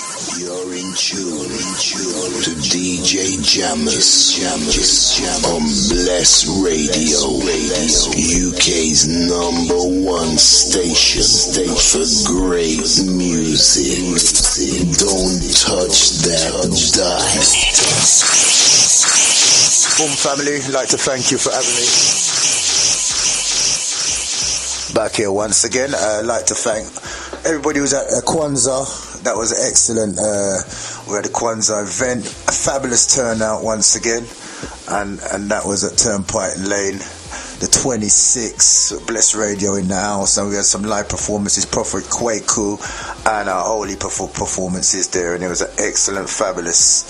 You're in tune to DJ Jammers on Bless Radio, UK's #1 station for great music. Don't touch that dial. Boom family, I'd like to thank you for having me back here once again. I'd like to thank everybody who was at Kwanzaa. That was excellent. We had a Kwanzaa event, a fabulous turnout once again, and that was at Turnpike Lane, the 26th. Bless Radio in the house, and we had some live performances, Prophet Kwaku, and our holy performances there, and it was an excellent, fabulous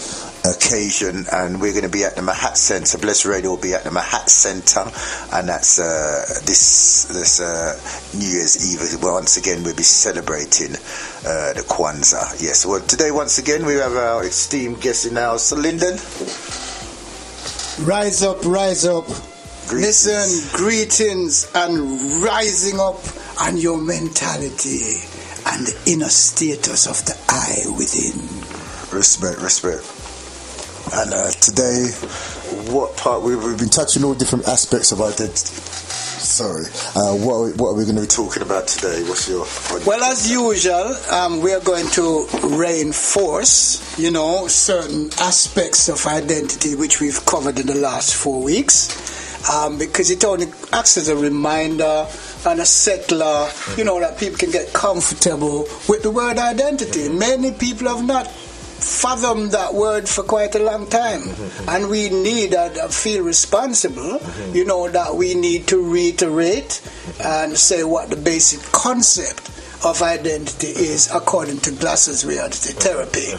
occasion. And we're going to be at the Mahat Centre. Bless Radio will be at the Mahat Centre, and that's this New Year's Eve. Once again, we'll be celebrating the Kwanzaa. Yes, well, today once again we have our esteemed guest in the house, Lyndon. Rise up, rise up. Greetings. Listen, greetings and rising up on your mentality and the inner status of the I within. Respect. And today, what part we've been touching all different aspects of identity. Sorry. What are we going to be talking about today? What's your? Well, as usual, we are going to reinforce, certain aspects of identity which we've covered in the last 4 weeks, because it only acts as a reminder and a settler, that people can get comfortable with the word identity. Many people have not fathom that word for quite a long time, and we need feel responsible, that we need to reiterate and say what the basic concept of identity is according to Glass's reality therapy.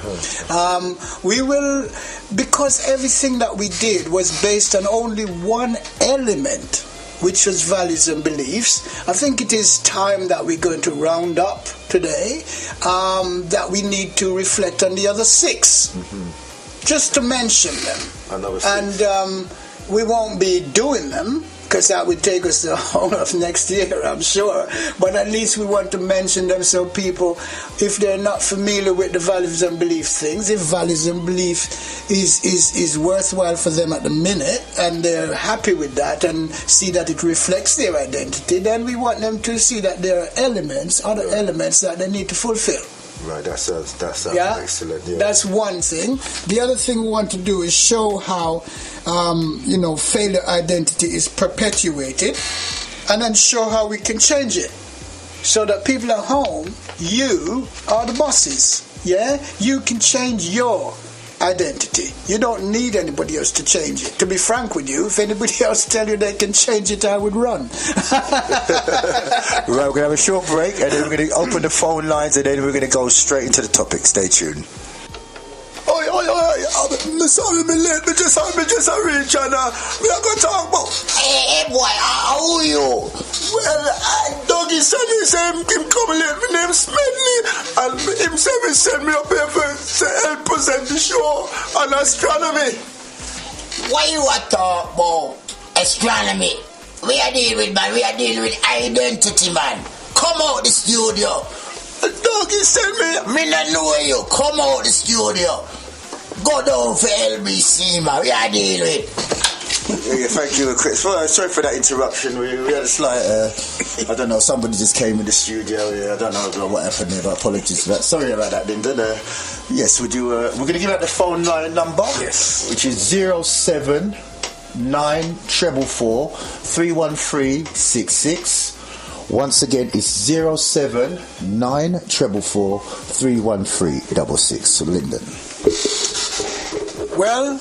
We will, because everything that we did was based on only one element, which was values and beliefs. I think it is time that we're going to round up today, that we need to reflect on the other 6, just to mention them. And we won't be doing them, because that would take us the whole of next year, I'm sure. But at least we want to mention them so people, if they're not familiar with the values and belief things, if values and belief is worthwhile for them at the minute, and they're happy with that and see that it reflects their identity, then we want them to see that there are other elements that they need to fulfill. Right, that sounds excellent. Yeah. That's one thing. The other thing we want to do is show how, failure identity is perpetuated, and then show how we can change it. So that people at home, you are the bosses. Yeah? You can change your identity. You don't need anybody else to change it. To be frank with you, if anybody else tell you they can change it, I would run. Right, we're going to have a short break, and then we're going to open the phone lines, and then we're going to go straight into the topic. Stay tuned. I'm sorry, me late. Me just reach, and we are going to talk about. Hey, boy, how are you? Well, Dougie said him come late. My name's Smedley, and him said he send me up here to help present the show on astronomy. Why you are talk about astronomy? We are dealing with, man. We are dealing with identity, man. Come out the studio. Dougie sent me. Me not know you. Come out the studio. Go down for LBC, man. We are dealing with. Yeah, thank you, Chris. Well, sorry for that interruption. We had a slight, I don't know, somebody just came in the studio. Yeah, I don't know what happened there, but apologies for that. Sorry about that, Lyndon. Yes, would you? We're going to give out the phone line number. Yes, which is 07944 31366. Once again, it's 07944 31366. So, Lyndon. Well,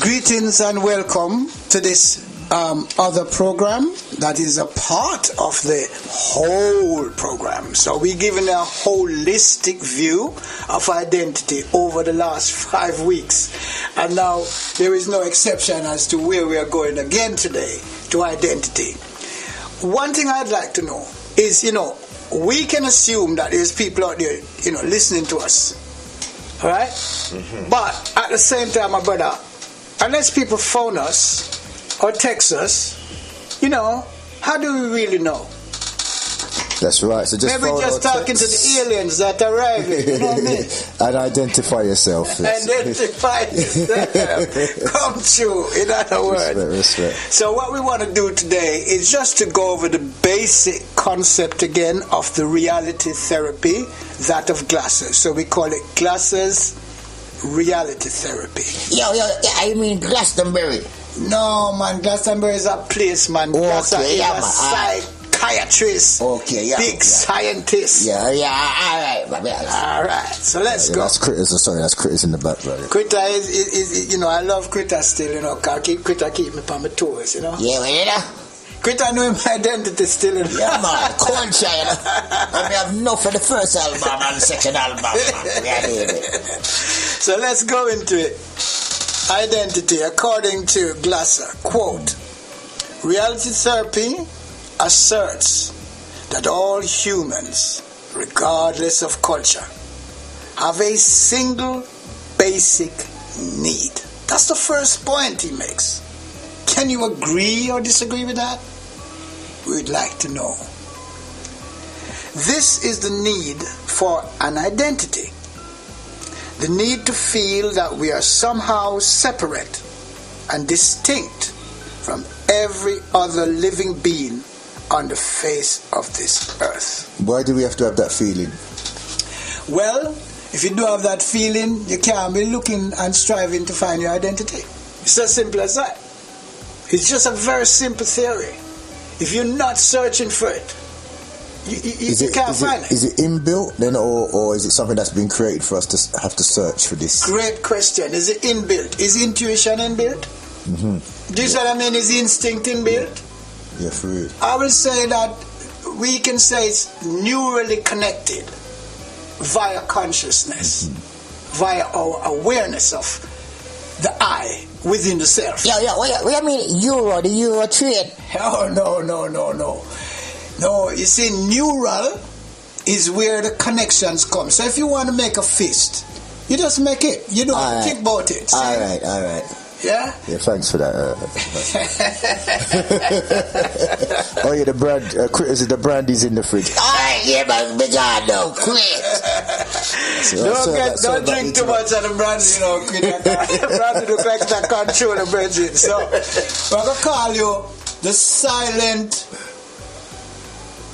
greetings and welcome to this other program that is a part of the whole program. So we're giving a holistic view of identity over the last 5 weeks. And now there is no exception as to where we are going again today, to identity. One thing I'd like to know is, we can assume that there's people out there, listening to us. All right? But at the same time, my brother, unless people phone us or text us, how do we really know? That's right. So just maybe just talking to the aliens that are arriving. You know what I mean? And identify yourself. Identify yourself. Come true, in other words. Respect. So what we want to do today is just to go over the basic concept again of the reality therapy, that of Glasser. So we call it Glasser's reality therapy. Yo, I mean Glastonbury. No, man, Glastonbury is a place, man. Glasser is a psychiatrist. Okay, big scientist. Yeah, alright, baby. Alright, so let's go. That's Critters. Sorry, that's Critters in the background. Critter is, you know, I love Critter still, you know, because Critter keep me on my toes, you know. Yeah, well, you know. Critter know my identity still, you know. Yeah, man, country, you know. And we have enough for the first album and the second album, man. Yeah, baby. So let's go into it. Identity, according to Glasser, quote, reality therapy asserts that all humans, regardless of culture, have a single basic need. That's the first point he makes. Can you agree or disagree with that? We'd like to know. This is the need for an identity. The need to feel that we are somehow separate and distinct from every other living being on the face of this earth. Why do we have to have that feeling? Well, if you don't have that feeling, you can't be looking and striving to find your identity. It's as simple as that. It's just a very simple theory. If you're not searching for it, you can't find it. Is it inbuilt then, or is it something that's been created for us to have to search for this? Great question. Is it inbuilt? Is intuition inbuilt? Mm-hmm. Do you see what I mean? Is instinct inbuilt? Yeah, for real. I will say that we can say it's neurally connected via consciousness, via our awareness of the I within the self. Yeah, what you mean the Euro trade? Oh, no. No, you see, neural is where the connections come. So if you want to make a fist, you just make it. You don't think about it. All right. Yeah? Yeah, thanks for that. Oh yeah, the brand, Critters, the brandy's in the fridge. Alright, yeah, but big God, no, quit. Don't drink too much of the brandy, you know, Critter. Brandy look like that control the brethren. So, we're going to call you the silent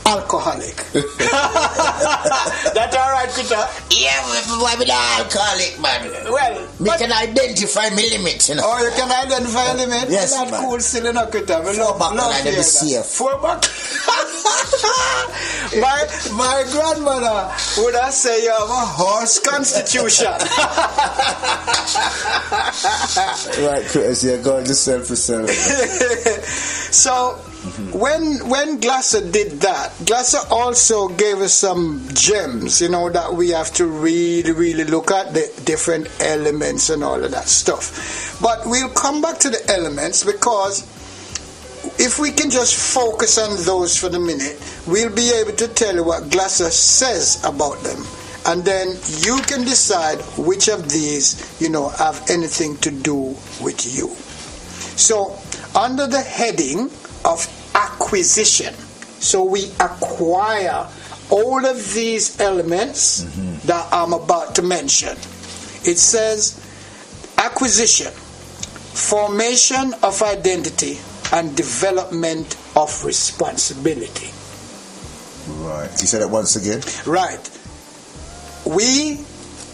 alcoholic. That alright, Critter? Yeah, why be the alcoholic, man? Well, we can identify my limits, you know. Oh, you can identify a limit? Yes, that's man. Cool still, you know, Critter. Four buck and I never see it. 4 buck. My grandmother would have said you have a horse constitution. Right, Critters, yeah, go on, just self for self. So, when Glasser did that, Glasser also gave us some gems, you know, that we have to really look at, the different elements and all of that stuff. But we'll come back to the elements, because if we can just focus on those for the minute, we'll be able to tell you what Glasser says about them. And then you can decide which of these, you know, have anything to do with you. So, under the heading of acquisition, so we acquire all of these elements that I'm about to mention. It says acquisition, formation of identity, and development of responsibility. Right. You said it once again? Right. We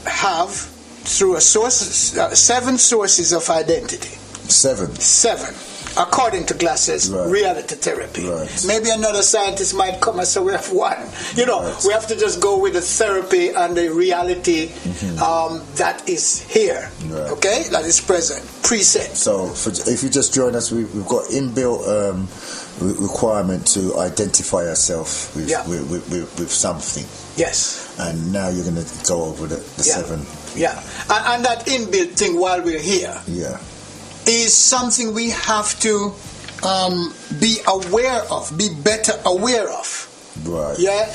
have, through a source, 7 sources of identity. 7. According to Glasser's right. reality therapy. Right. Maybe another scientist might come and say we have 1. You know, right. we have to just go with the therapy and the reality that is here. Right. Okay? That is present. Preset. So, if you just join us, we've got inbuilt requirement to identify ourselves with something. Yes. And now you're going to go over the 7. Yeah. And that inbuilt thing while we're here. Yeah. Is something we have to be aware of, be better aware of. Right. Yeah?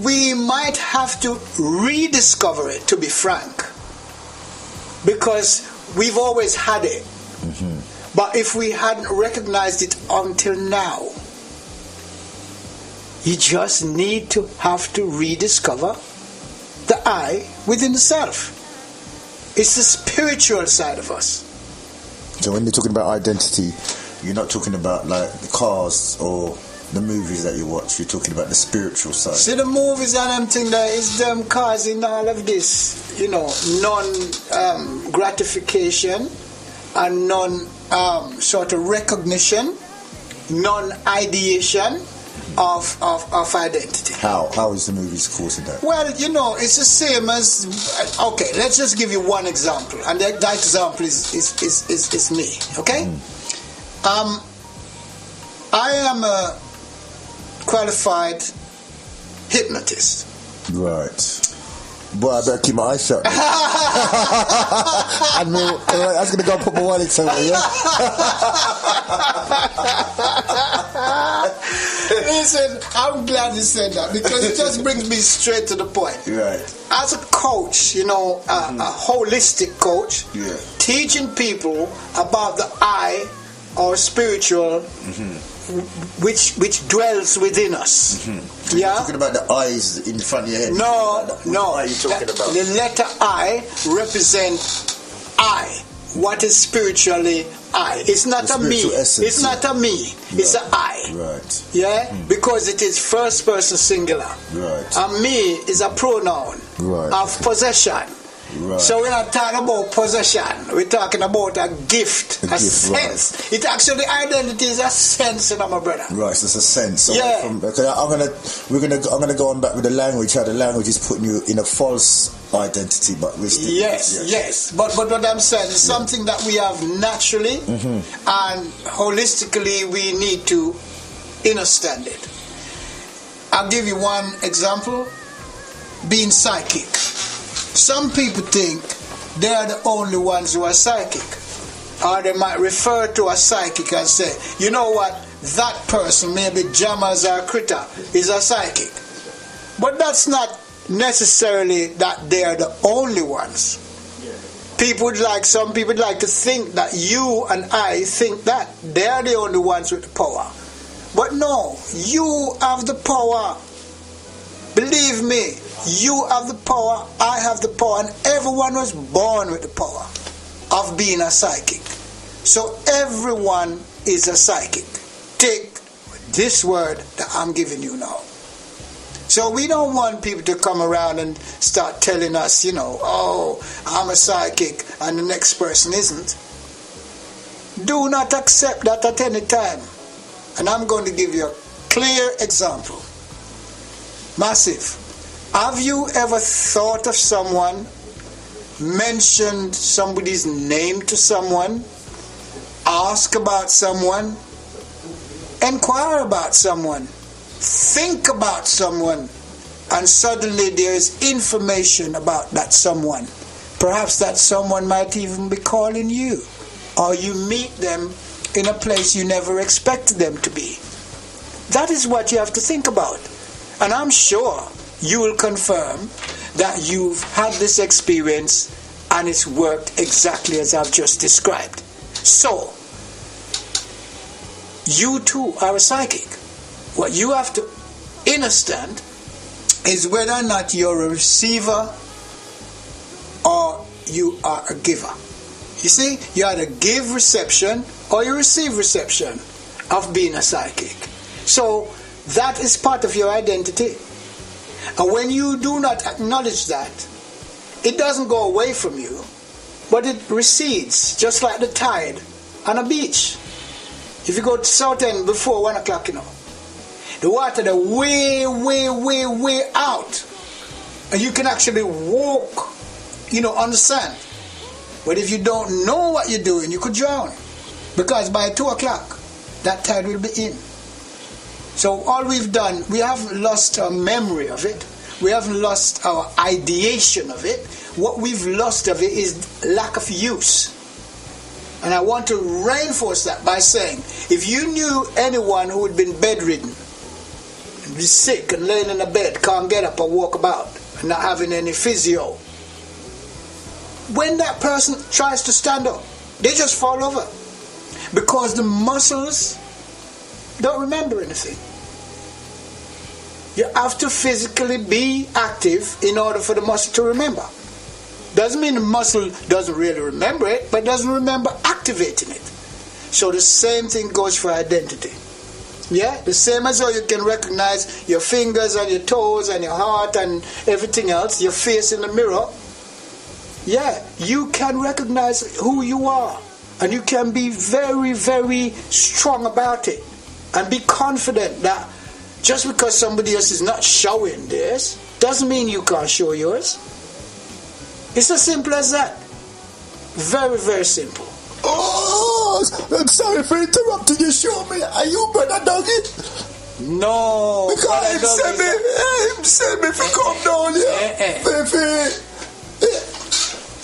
We might have to rediscover it, to be frank. Because we've always had it. But if we hadn't recognized it until now, You just need to have to rediscover the I within the self. It's the spiritual side of us. So when you're talking about identity, you're not talking about like the cars or the movies that you watch. You're talking about the spiritual side. See, the movies and them thing that is them causing all of this, non-gratification and sort of recognition, non-ideation of identity. How is the movies causing that? Well, it's the same as. Okay, let's just give you one example, and that example is me. Okay, I am a qualified hypnotist. Right. Boy, I better keep my eyes shut. I was going to go and put my wallet somewhere, yeah? Listen, I'm glad you said that because it just brings me straight to the point. Right. As a coach, a holistic coach, teaching people about the I, or spiritual, which dwells within us. Yeah. You're talking about the eyes in front of your head. No. What are you talking about? The letter I represents I. What is spiritually I? It's not a me. Essence, it's not a me. It's an I. Right. Yeah? Because it is first person singular. Right. And me is a pronoun of possession. Right. So we're not talking about possession. We're talking about a gift, a sense. Right. It actually, identity is a sense, my brother. Right, so it's a sense. So yeah. I'm gonna go on back with the language. How the language is putting you in a false identity, but we're still, yes. But what I'm saying is something that we have naturally and holistically. We need to understand it. I'll give you one example. Being psychic. Some people think they are the only ones who are psychic. Or they might refer to a psychic and say, you know what, that person, maybe Jammers or Critter, is a psychic. But that's not necessarily that they are the only ones. Some people would like to think that you and I think that they are the only ones with the power. But no, you have the power. Believe me. You have the power, I have the power, and everyone was born with the power of being a psychic. So everyone is a psychic. Take this word that I'm giving you now. So we don't want people to come around and start telling us, oh, I'm a psychic and the next person isn't. Do not accept that at any time. And I'm going to give you a clear example. Massive. Have you ever thought of someone, mentioned somebody's name to someone, ask about someone, inquire about someone, think about someone, and suddenly there is information about that someone? Perhaps that someone might even be calling you, or you meet them in a place you never expected them to be. That is what you have to think about. And I'm sure you will confirm that you've had this experience and it's worked exactly as I've just described. So, you too are a psychic. What you have to understand is whether or not you're a receiver or you are a giver. You see, you either give reception or you receive reception of being a psychic. So, that is part of your identity. And when you do not acknowledge that, it doesn't go away from you, but it recedes, just like the tide on a beach. If you go to South End before 1 o'clock, the water is way out. And you can actually walk, on the sand. But if you don't know what you're doing, you could drown. Because by 2 o'clock, that tide will be in. So all we've done, we haven't lost our memory of it. We haven't lost our ideation of it. What we've lost of it is lack of use. And I want to reinforce that by saying, if you knew anyone who had been bedridden, be sick and laying in a bed, can't get up or walk about, and not having any physio, when that person tries to stand up, they just fall over. Because the muscles don't remember anything. You have to physically be active in order for the muscle to remember. Doesn't mean the muscle doesn't really remember it, but doesn't remember activating it. So the same thing goes for identity. Yeah, the same as how you can recognize your fingers and your toes and your heart and everything else, your face in the mirror. Yeah, you can recognize who you are, and you can be very, very strong about it and be confident that just because somebody else is not showing this doesn't mean you can't show yours. It's as simple as that. Very, very simple. Oh, I'm sorry for interrupting you. Show me. Are you brother Dougie? No. Because him send me for come down here.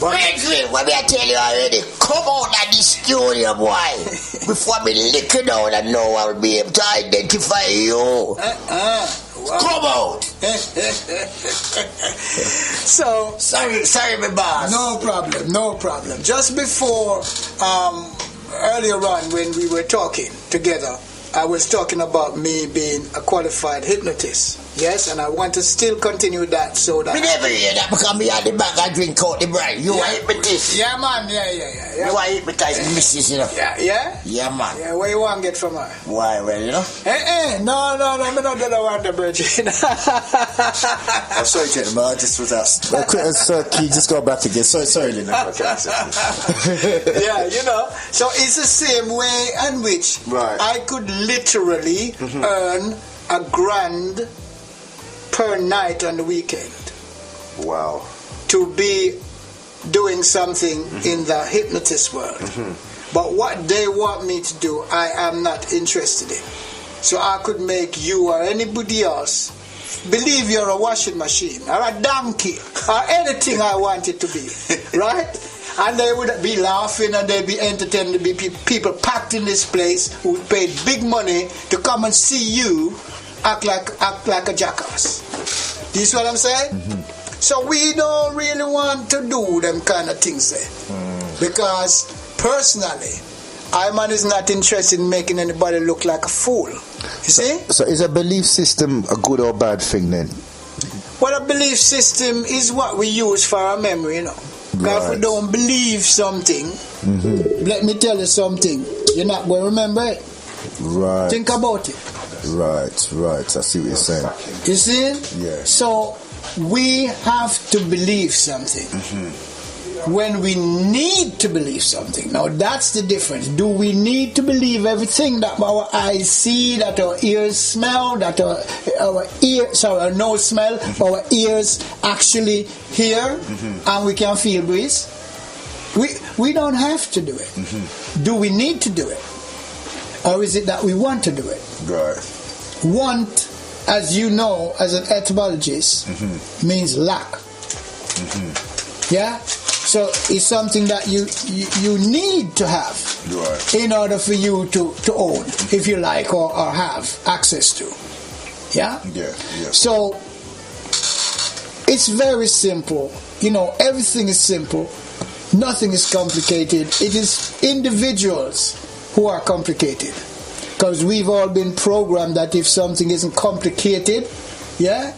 Wait, what did I tell you already? Come out of the studio, boy. Before me lick it down and know I'll be able to identify you. Wow. Come out. So sorry, my boss. No problem. Just before earlier on when we were talking together, I was talking about me being a qualified hypnotist. Yes, and I want to still continue that so that... We never hear that because me at the back I drink out the bride. You are hypnotist. Yeah, man. Yeah. You are hypnotized missus, you know. Yeah? Yeah, man. Yeah, where you want to get from her? Why, well, you know? No, me not that I want the virgin. I'm sorry, gentlemen, I just was asked. Sir, can you just go back again? Sorry, Lyndon. Yeah, you know. So it's the same way in which I could literally earn $1,000 per night on the weekend. Wow. To be doing something in the hypnotist world. But what they want me to do, I am not interested in. So I could make you or anybody else believe you're a washing machine or a donkey or anything I want it to be. Right? And they would be laughing and they'd be entertained. There'd be people packed in this place who paid big money to come and see you act like a jackass. Do you see what I'm saying? So we don't really want to do them kind of things there. Because personally, Iman is not interested in making anybody look like a fool. You see? So is a belief system a good or bad thing then? Well, a belief system is what we use for our memory, you know. Because if we don't believe something, let me tell you something, you're not going to remember it. Right. Think about it. Right. I see what you're saying. You see? Yeah. So we have to believe something when we need to believe something. Now that's the difference. Do we need to believe everything that our eyes see, that our ears smell, that our nose smell, our ears actually hear, and we can feel breeze? We don't have to do it. Do we need to do it? Or is it that we want to do it? Right. Want, as you know, as an etymologist, means lack. Yeah? So it's something that you need to have in order for you to own, if you like, or have access to. Yeah? Yeah. So it's very simple. You know, everything is simple. Nothing is complicated. It is individuals who are complicated. Because we've all been programmed that if something isn't complicated, then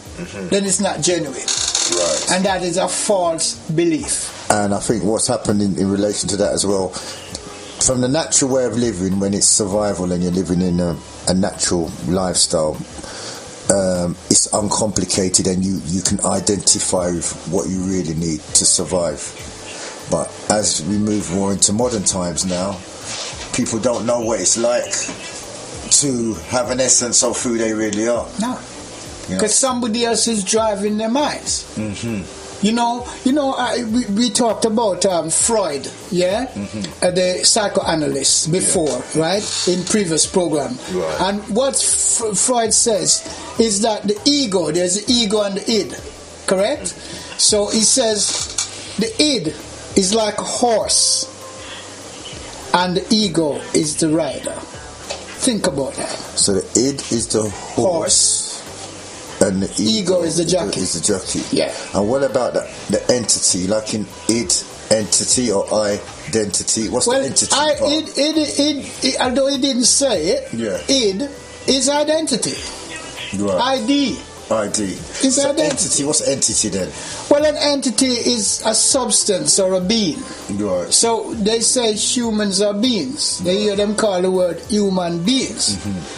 it's not genuine. Right. And that is a false belief. And I think what's happened in relation to that as well, from the natural way of living, when it's survival and you're living in a natural lifestyle, it's uncomplicated and you can identify with what you really need to survive. But as we move more into modern times now, people don't know what it's like to have an essence of who they really are. No, because somebody else is driving their minds. You know, we talked about Freud, the psychoanalyst before, right, in previous program. Right. And what Freud says is that the ego, there's the ego and the id, correct? So he says the id is like a horse and the ego is the rider. Think about that. So the id is the horse. And the ego is the jockey. Is the jockey. Yeah. And what about the entity, like in id entity or identity? What's the entity part? Although he didn't say it, id is identity. Right. ID. ID. It's so identity. Entity. What's entity then? Well, an entity is a substance or a being. Right. So they say humans are beings. They hear them call the word human beings.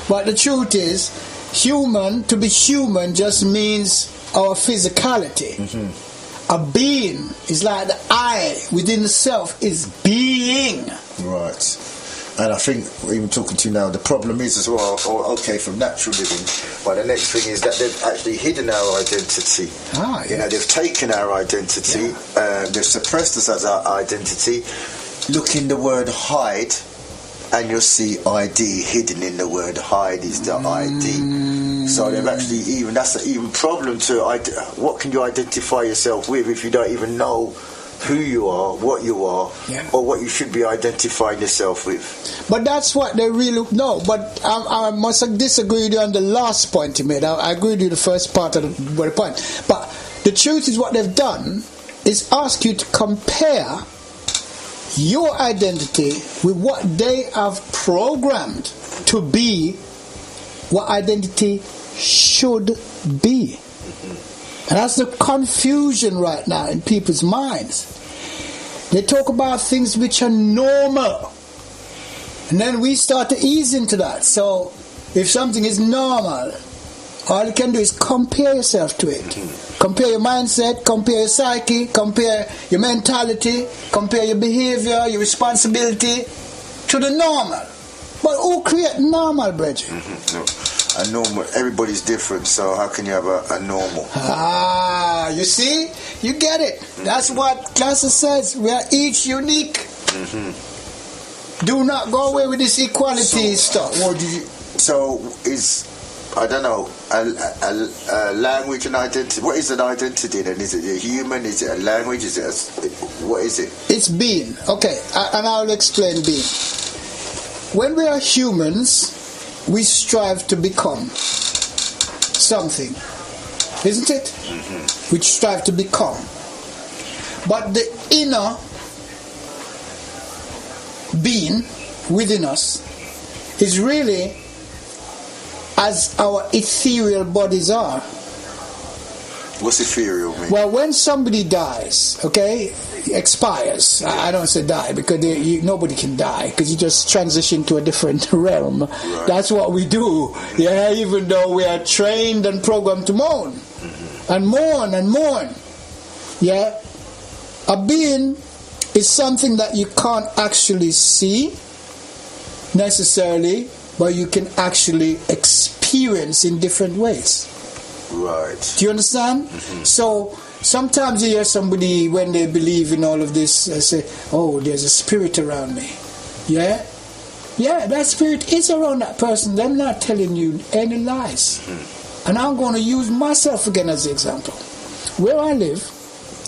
But the truth is, to be human just means our physicality. A being is like the I within the self is being. Right. And I think, even talking to you now, the problem is as well, okay, from natural living, but the next thing is that they've actually hidden our identity. Yes. You know, they've taken our identity, they've suppressed us as our identity. Look in the word hide, and you'll see ID. Hidden in the word hide is the ID. So they've actually that's an even problem to what can you identify yourself with if you don't even know who you are, what you are, or what you should be identifying yourself with. But that's what they really know. But I must disagree with you on the last point you made. I agree with you the first part of the point. But the truth is what they've done is ask you to compare your identity with what they have programmed to be what identity should be. And that's the confusion right now in people's minds. They talk about things which are normal. And then we start to ease into that. So if something is normal, all you can do is compare yourself to it. Compare your mindset, compare your psyche, compare your mentality, compare your behavior, your responsibility to the normal. But who create normal, Bridget? A normal, everybody's different, so how can you have a normal? You see? You get it. That's what Classes says. We are each unique. Do not go away with this equality stuff. So is, I don't know, a language and identity. What is an identity then? Is it a human? Is it a language? What is it? It's being. Okay, and I'll explain being. When we are humans, we strive to become something, isn't it? We strive to become. But the inner being within us is really as our ethereal bodies are. What's ethereal mean? Well, when somebody dies, okay, expires. I don't say die because nobody can die because you just transition to a different realm. Right. That's what we do. Yeah, even though we are trained and programmed to mourn and mourn and mourn. Yeah, a being is something that you can't actually see necessarily, but you can actually experience in different ways. Right. Do you understand? So sometimes you hear somebody when they believe in all of this say, "Oh, there's a spirit around me." Yeah, that spirit is around that person. They're not telling you any lies. And I'm going to use myself again as an example. Where I live,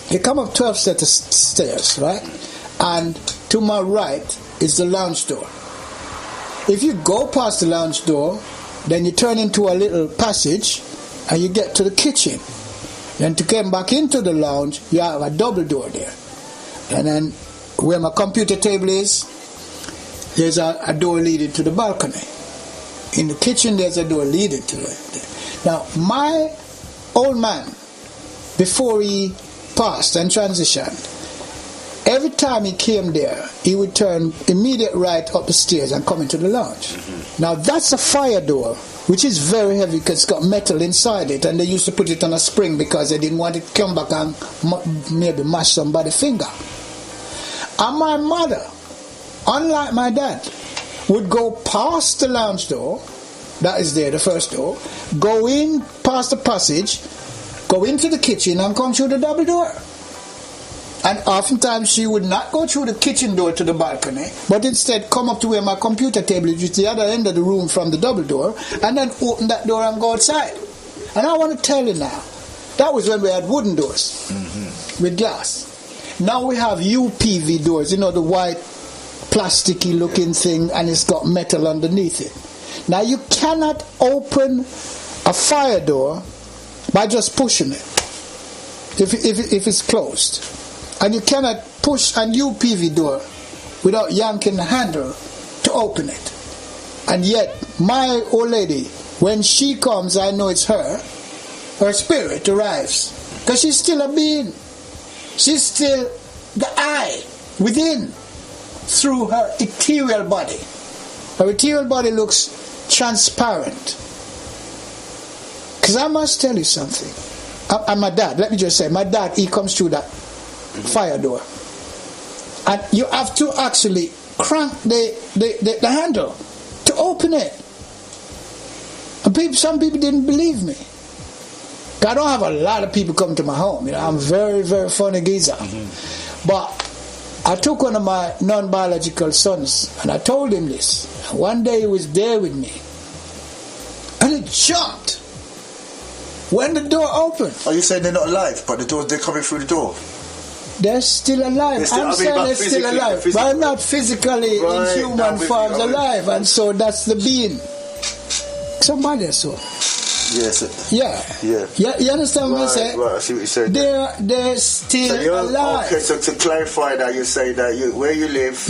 you come up 12 set of stairs, right? And to my right is the lounge door. If you go past the lounge door, then you turn into a little passage and you get to the kitchen. Then to come back into the lounge, you have a double door there. And then where my computer table is, there's a door leading to the balcony. In the kitchen, there's a door leading to it. Now, my old man, before he passed and transitioned, every time he came there, he would turn immediate right up the stairs and come into the lounge. Now, that's a fire door, which is very heavy because it's got metal inside it, and they used to put it on a spring because they didn't want it to come back and maybe mash somebody's finger. And my mother, unlike my dad, would go past the lounge door, that is there, the first door, go in past the passage, go into the kitchen and come through the double door. And oftentimes she would not go through the kitchen door to the balcony, but instead come up to where my computer table is, which is the other end of the room from the double door, and then open that door and go outside. And I want to tell you now, that was when we had wooden doors with glass. Now we have UPV doors, the white plasticky looking thing, and it's got metal underneath it. Now you cannot open a fire door by just pushing it if it's closed. And you cannot push a UPV door without yanking the handle to open it. And yet, my old lady, when she comes, I know it's her, her spirit arrives. Because she's still a being. She's still the I within through her ethereal body. Her ethereal body looks transparent. Because I must tell you something. And my dad, let me just say, my dad, he comes through that fire door. And you have to actually crank the handle to open it. And some people didn't believe me. I don't have a lot of people come to my home. You know, I'm very, very funny geezer. But I took one of my non-biological sons and I told him this. And one day he was there with me. And he jumped when the door opened. Are you saying they're not alive, but they're coming through the door? They're still alive. I'm saying they're still alive. But not physically in human forms alive. And so that's the being. Somebody saw. Yes. Yeah. You understand what I say? Right, I see what you're saying. They're still alive. Okay, so to clarify that, you're saying that where you live,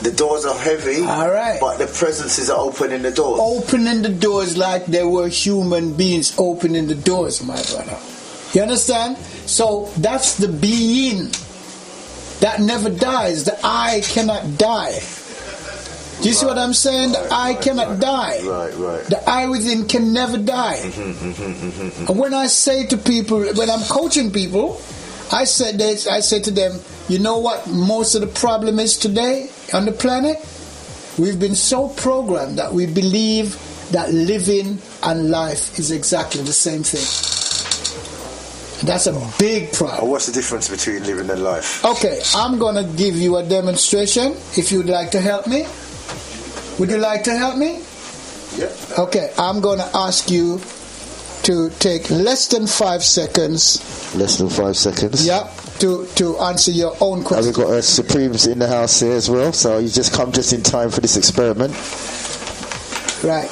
the doors are heavy, all right, but the presences are opening the doors. Opening the doors like they were human beings opening the doors, my brother. You understand? So that's the being that never dies. The I cannot die. Do you see what I'm saying? The I cannot die. Right. The I within can never die. And when I say to people, when I'm coaching people, I say to them, you know what most of the problem is today on the planet? We've been so programmed that we believe that living and life is exactly the same thing. That's a big problem. What's the difference between living and life? Okay, I'm going to give you a demonstration if you'd like to help me. Would you like to help me? Yeah. Okay, I'm going to ask you to take less than 5 seconds. Less than 5 seconds? Yeah, to answer your own question. We've got Supremes in the house here as well, so you just come just in time for this experiment. Right.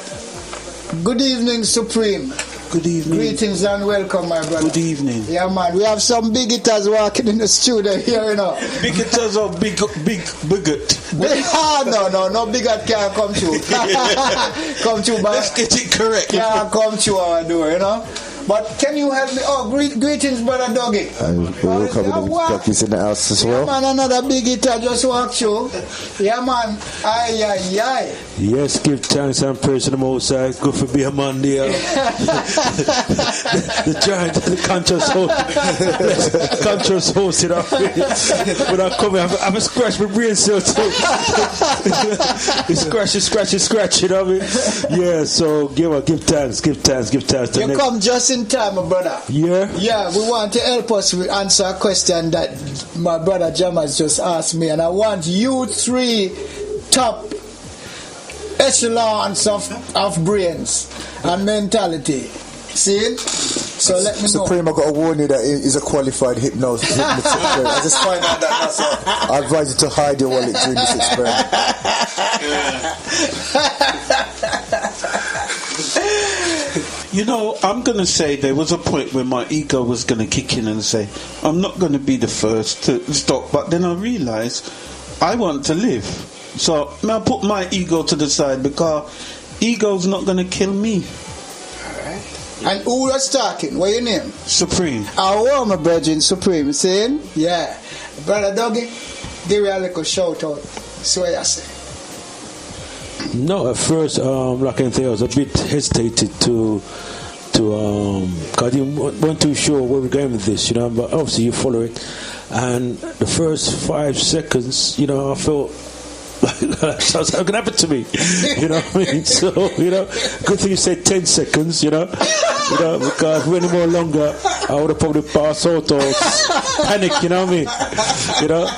Good evening, Supreme. Good evening. Greetings and welcome, my brother. Good evening. Yeah, man. We have some big hitters walking in the studio here, you know. Big hitters or big bigot? No bigot can't come through. Come through, but let's get it correct. Can't come through our door, you know. But can you help me? Oh, greetings, brother Dougie. Welcome to the Dougie's in the house as well. Yeah, man, another big hitter just walked through. Yeah, man. Aye. Yes, give thanks and praise to the Most High. Good for being a man there. The giant, the conscious host, you know. When I come here, I'm a scratch my brain cell too. It's scratch, you know what I mean? Yeah, so give thanks. You come just in time, my brother. Yeah, we want to help us answer a question that my brother Jamas just asked me, and I want you 3 top echelons of brains and mentality. See? So let me know. Supreme, I've got to warn you that he's a qualified hypnotist. I just find out that that's all. I advise you to hide your wallet during this experiment. You know, I'm going to say there was a point where my ego was going to kick in and say, I'm not going to be the first to stop. But then I realized I want to live. So I put my ego to the side because ego's not going to kill me. And who was talking? What your name? Supreme. Oh, my brethren, Supreme. Saying? Yeah. Brother Dougie, give me a little shout out. So what you say? No, at first, like I say, I was a bit hesitated to because I weren't too sure where we're going with this, you know, but obviously you follow it. And the first 5 seconds, you know, I felt like something's going to happen to me, you know what I mean? So, you know, good thing you said 10 seconds, you know, because if any more longer, I would have probably passed out or panic, you know what I mean? You know?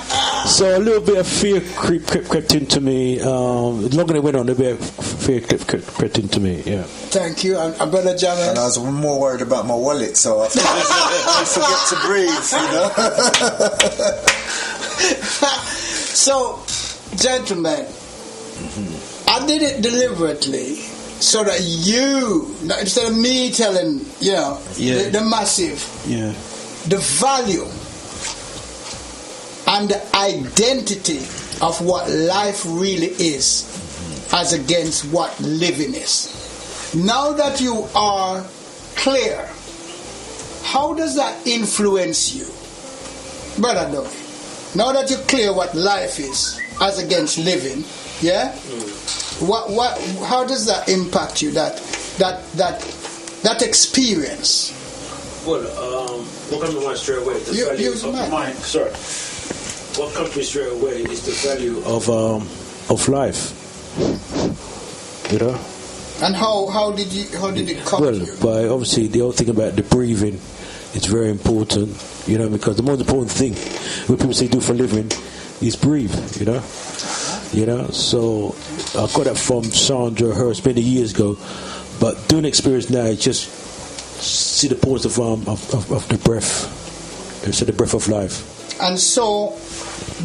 So a little bit of fear crept into me. The longer it went on, a bit of fear crept into me, yeah. Thank you. And Brother James. And I was more worried about my wallet, so I forget to breathe, you know. So, gentlemen, I did it deliberately so that you, instead of me telling, you know, the massive, the value and the identity of what life really is as against what living is. Now that you are clear how does that influence you, Brother Dougie? Now that you're clear what life is as against living, yeah? How does that impact you, that experience? Well, what comes to mind straight away? Sorry. What comes to me straight away is the value of life. You know. And how did it come to you? Well, by obviously the whole thing about the breathing, it's very important. You know, because the most important thing what people say do for a living is breathe. You know. You know. So I got that from Sandra Hurst many years ago, but doing experience now, just see the importance of the breath. So the breath of life. And so,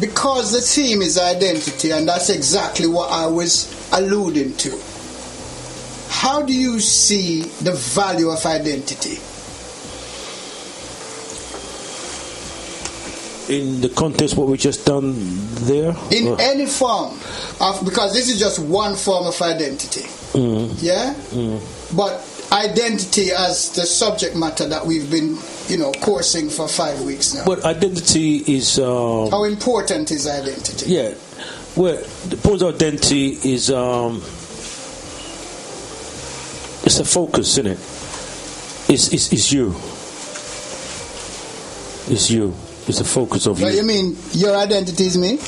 because the theme is identity, and that's exactly what I was alluding to. How do you see the value of identity? In the context what we just done there? In any form of, because this is just one form of identity. Yeah? But identity as the subject matter that we've been, coursing for 5 weeks now. But identity is... how important is identity? Yeah. Well, the point of identity is... it's a focus, isn't it? It's you. It's you. It's the focus of you. You mean your identity is me?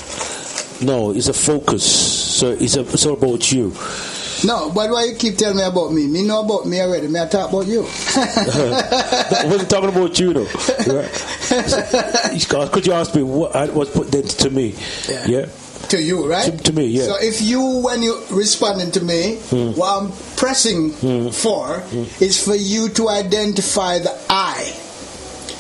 No, it's a focus. So it's all about you. No, but why you keep telling me about me? Me know about me already. Me I talk about you. I wasn't talking about you though. Right? Could you ask me what was put then to me? Yeah. To you, right? To me, yeah. So if you, when you're responding to me, what I'm pressing for is for you to identify the I.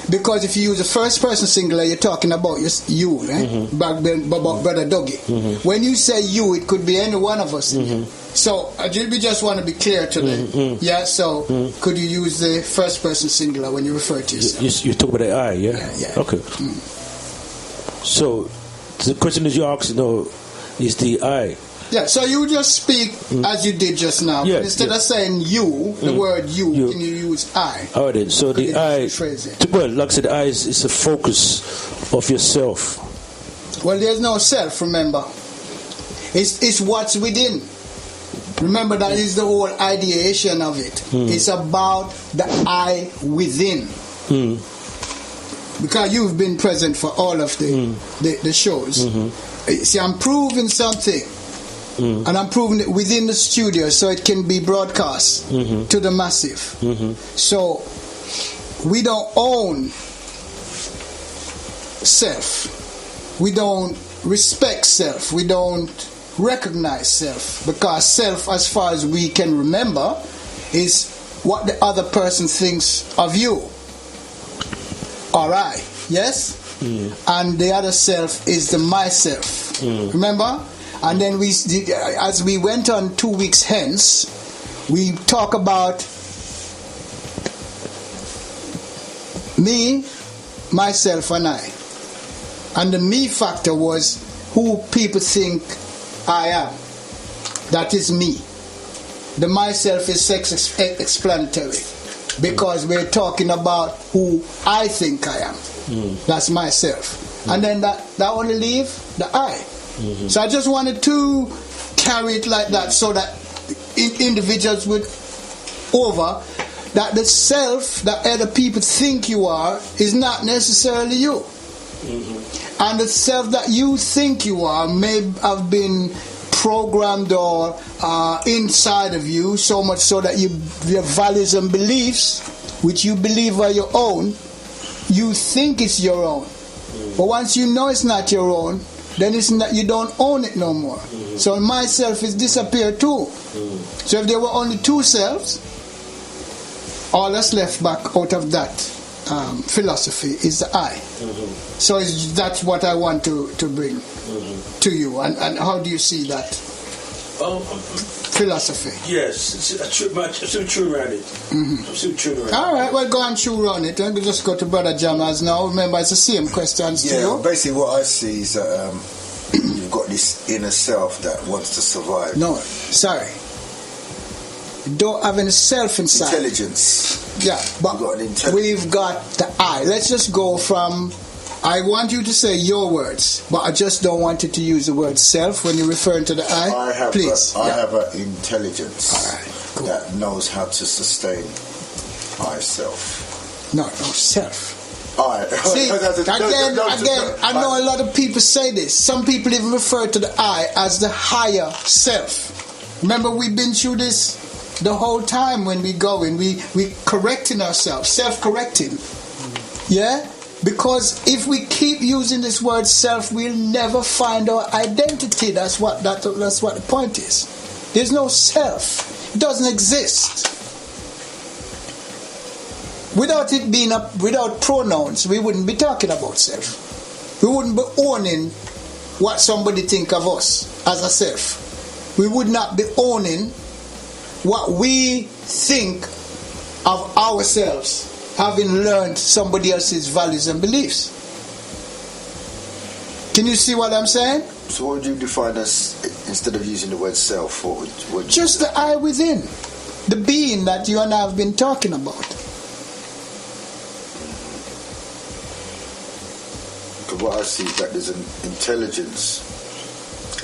Because if you use the first person singular, you're talking about you, right? Back then, about Brother Dougie. When you say you, it could be any one of us. So we just want to be clear today. Yeah, so could you use the first person singular when you refer to yourself? You talk about the I, yeah? Yeah. Okay. So the question that you asked, is the I. Yeah, so you just speak as you did just now. Yeah, Instead of saying you, the word you, can you use I? All right, then. So could the I, well, like I said, the I is the focus of yourself. Well, there's no self, remember. It's what's within. Remember, that is the whole ideation of it. It's about the I within. Because you've been present for all of the shows. See, I'm proving something. And I'm proving it within the studio so it can be broadcast to the massive. So we don't own self. We don't respect self. We don't recognize self. Because self, as far as we can remember, is what the other person thinks of you. All right. Yes? And the other self is the myself. Remember? And then as we went on 2 weeks hence, we talk about me, myself, and I. And the me factor was who people think I am. That is me. The myself is self-explanatory because we're talking about who I think I am. That's myself. And then that only leave the I. So I just wanted to carry it like that so that individuals would over that the self that other people think you are is not necessarily you. And the self that you think you are may have been programmed or inside of you so much so that your values and beliefs, which you believe are your own, you think it's your own. But once you know it's not your own, then it's not, you don't own it no more. So myself is disappeared too. So if there were only two selves, all that's left back out of that philosophy is the I. So that's what I want to bring to you. And how do you see that philosophy? Yes, I'm still true around it. All right, well, go and chew around it. We'll just go to Brother Jammers now. Remember, it's the same questions to you. Basically what I see is that you've got this inner self that wants to survive. No, sorry. don't have any self inside. Intelligence. Yeah, but we've got the I. Let's just go from, I want you to say your words, but I just don't want you to use the word self when you're referring to the I. Please. I have an intelligence cool. that knows how to sustain myself. No, self. See, again, I know a lot of people say this. Some people even refer to the I as the higher self. Remember, we've been through this the whole time when we go and we correcting ourselves, self-correcting. Yeah? Because if we keep using this word self, we'll never find our identity. That's what the point is. There's no self. It doesn't exist. Without it being without pronouns, we wouldn't be talking about self. We wouldn't be owning what somebody think of us as a self. We would not be owning what we think of ourselves, having learned somebody else's values and beliefs. Can you see what I'm saying? So what would you define as, instead of using the word self, what would just the I within, the being that you and I have been talking about. What I see is that there's an intelligence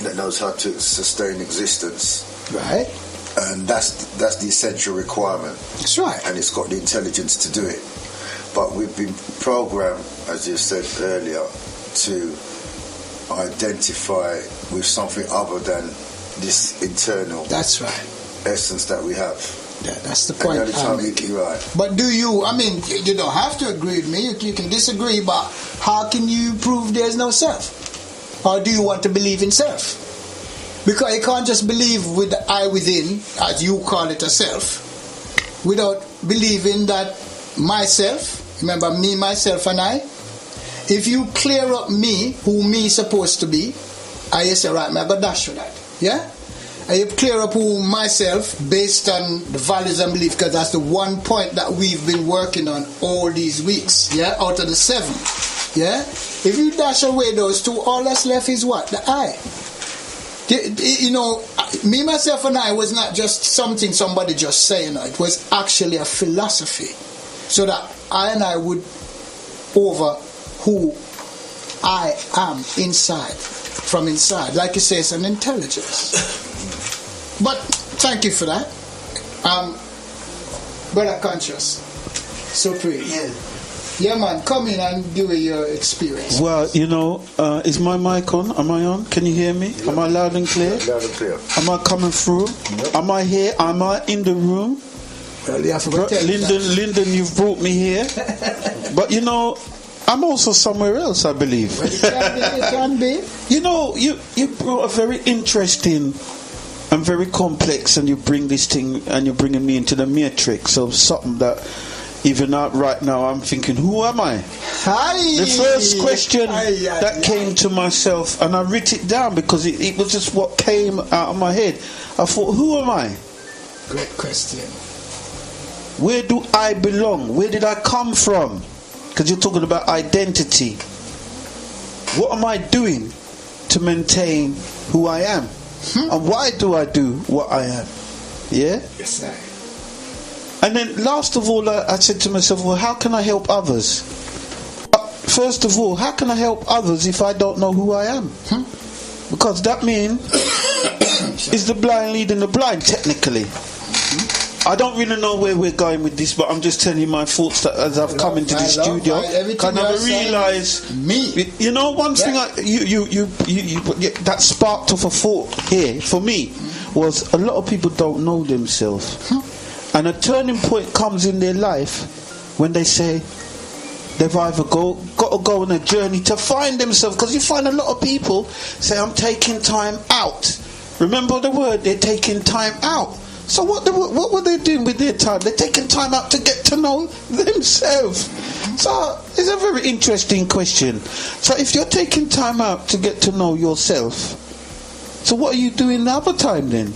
that knows how to sustain existence. Right. And that's the essential requirement. That's right. And it's got the intelligence to do it. But we've been programmed, as you said earlier, to identify with something other than this internal essence that we have. Yeah, that's the point. Right. But you don't have to agree with me. You can disagree, but how can you prove there's no self? Or do you want to believe in self? Because you can't just believe with the I within, as you call it, a self, without believing that myself, remember me, myself, and I. If you clear up me, who me is supposed to be, I say, right, I got dash for that. Yeah? And you clear up who myself based on the values and beliefs, because that's the one point that we've been working on all these weeks, yeah, out of the 7. Yeah? If you dash away those 2, all that's left is what? The I. You know, me, myself, and I was not just something somebody just saying. It was actually a philosophy, so that I and I would over who I am inside, from inside. Like you say, it's an intelligence. But thank you for that. Brother Conscious, Supreme. Yeah, man, come in and give me your experience. Well, you know, is my mic on? Am I on? Can you hear me? Am I loud and clear? Loud and clear. Am I coming through? Yep. Am I here? Am I in the room? Well, you have to Lyndon, you've brought me here. But, you know, I'm also somewhere else, I believe. Well, it can be. You know, you brought a very interesting and very complex, and you bring this thing, and you're bringing me into the matrix of something that even right now I'm thinking, who am I? The first question that came to myself, and I wrote it down because it was just what came out of my head. I thought, who am I? Great question. Where do I belong? Where did I come from? Because you're talking about identity. What am I doing to maintain who I am? And why do I do what I am? Yeah? Yes, sir. And then last of all, I said to myself, well, how can I help others? First of all, how can I help others if I don't know who I am? Because that means is the blind leading the blind, technically. I don't really know where we're going with this, but I'm just telling you my thoughts that as I've come into the studio. Kind of realize me. You know, one thing that sparked off a thought here for me was a lot of people don't know themselves, and a turning point comes in their life when they say they've either got to go on a journey to find themselves. Because you find a lot of people say, "I'm taking time out." Remember the word, they're taking time out. So what were they doing with their time? They're taking time out to get to know themselves. So it's a very interesting question. So if you're taking time out to get to know yourself, so what are you doing the other time then?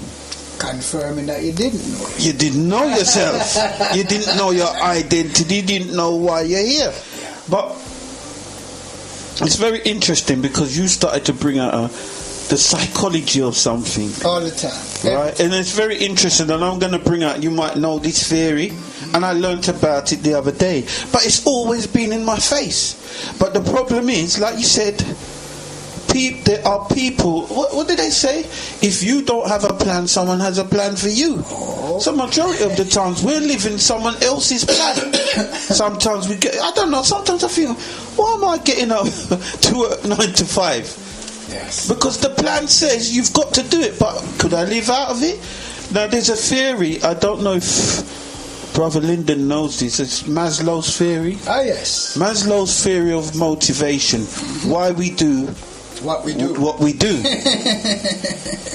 Confirming that you didn't know yourself. You didn't know yourself. You didn't know your identity. You didn't know why you're here. But it's very interesting because you started to bring out the psychology of something. All the time. Right? And it's very interesting, and I'm going to bring out, you might know this theory, and I learnt about it the other day. But it's always been in my face. But the problem is, like you said, there are people, what did they say? If you don't have a plan, someone has a plan for you. So majority of the times we're living someone else's plan. Sometimes we get, I don't know, sometimes I feel, why am I getting up to work 9 to 5? Yes. Because the plan says you've got to do it, but could I live out of it? Now there's a theory, I don't know if Brother Lyndon knows this, it's Maslow's theory. Ah, yes. Maslow's theory of motivation. Why we do what we do.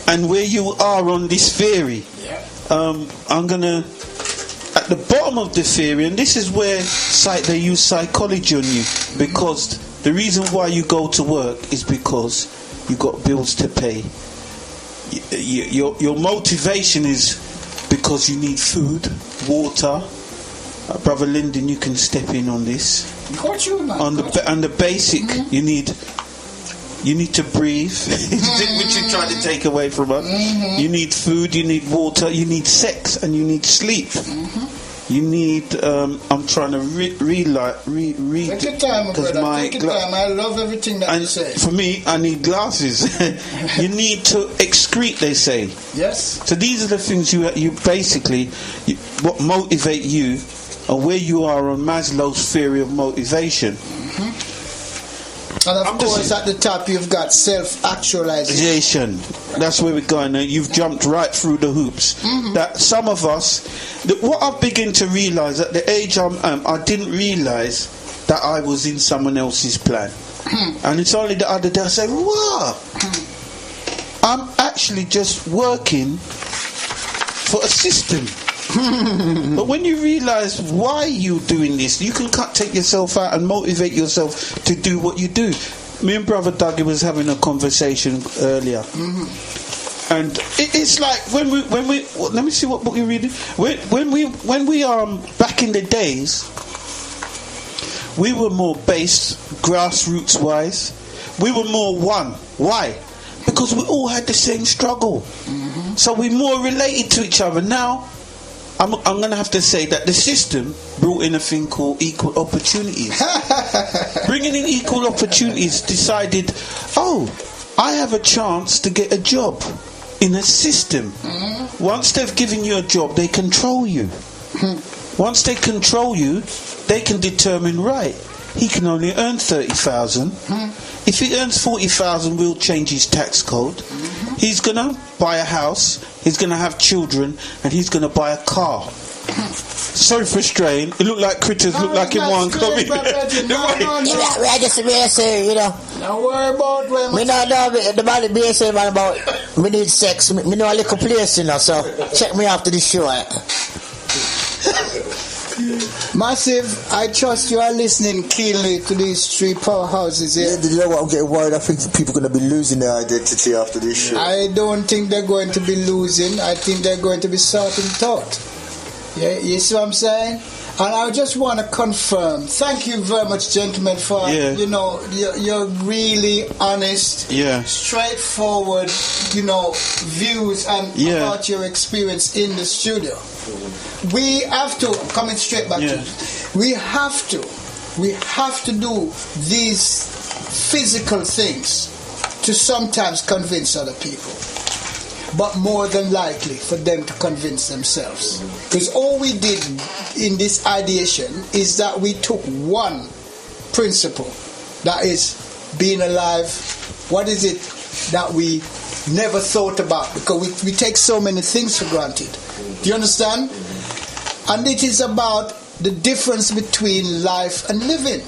And where you are on this theory, I'm gonna, at the bottom of the theory, and this is where they use psychology on you, because the reason why you go to work is because you got bills to pay. Your motivation is because you need food, water. Brother Lyndon, you can step in on this. Got you, man. On the basic, you need to breathe, which you try to take away from us. You need food, you need water, you need sex, and you need sleep. You need, I'm trying to read Take your time, brother. Take your time. I love everything that you say. For me, I need glasses. You need to excrete, they say. Yes. So these are the things you basically, what motivate you, and where you are on Maslow's theory of motivation. And of course, at the top, you've got self-actualization. That's where we're going. You've jumped right through the hoops. That some of us, what I've begun to realise at the age I didn't realise that I was in someone else's plan. And it's only the other day I said, wow, I'm actually just working for a system. But when you realise why you're doing this, you can take yourself out and motivate yourself to do what you do. Me and Brother Dougie was having a conversation earlier, and it's like when we let me see what book you're reading. When we back in the days, we were more based grassroots wise. We were more one. Why? Because we all had the same struggle, so we're more related to each other now. I'm going to have to say that the system brought in a thing called equal opportunities. Bringing in equal opportunities decided, I have a chance to get a job in a system. Once they've given you a job, they control you. Once they control you, they can determine, right, he can only earn 30,000. If he earns 40,000, we'll change his tax code. He's going to buy a house, he's going to have children, and he's going to buy a car. Sorry for straying. It looked like critters look like in one coming. I just say, you know. Don't worry about when we know the body be saying about we need sex. Me know a little place, you know, so check me after the show. Massive, I trust you are listening keenly to these three powerhouses here. Yeah, you know what? I'm getting worried. I think people are going to be losing their identity after this show. I don't think they're going to be losing. I think they're going to be sorting it out. Yeah, you see what I'm saying? And I just want to confirm. Thank you very much, gentlemen, for you're really honest, straightforward, views and about your experience in the studio. We have to coming straight back to it. We have to do these physical things to sometimes convince other people, but more than likely for them to convince themselves. Because all we did in this ideation is that we took one principle, that is being alive. What is it that we never thought about? Because we take so many things for granted. Do you understand? And it is about the difference between life and living.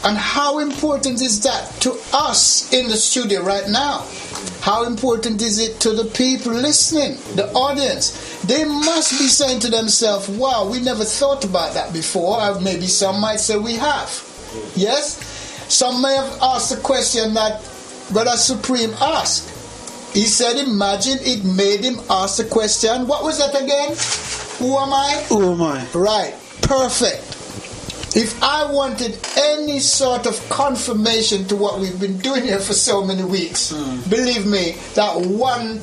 And how important is that to us in the studio right now? How important is it to the people listening, the audience? They must be saying to themselves, wow, we never thought about that before. Or maybe some might say we have. Yes? Some may have asked the question that Brother Supreme asked. He said, imagine it made him ask the question. What was that again? Who am I? Who am I? Right. Perfect. If I wanted any sort of confirmation to what we've been doing here for so many weeks, believe me, that one,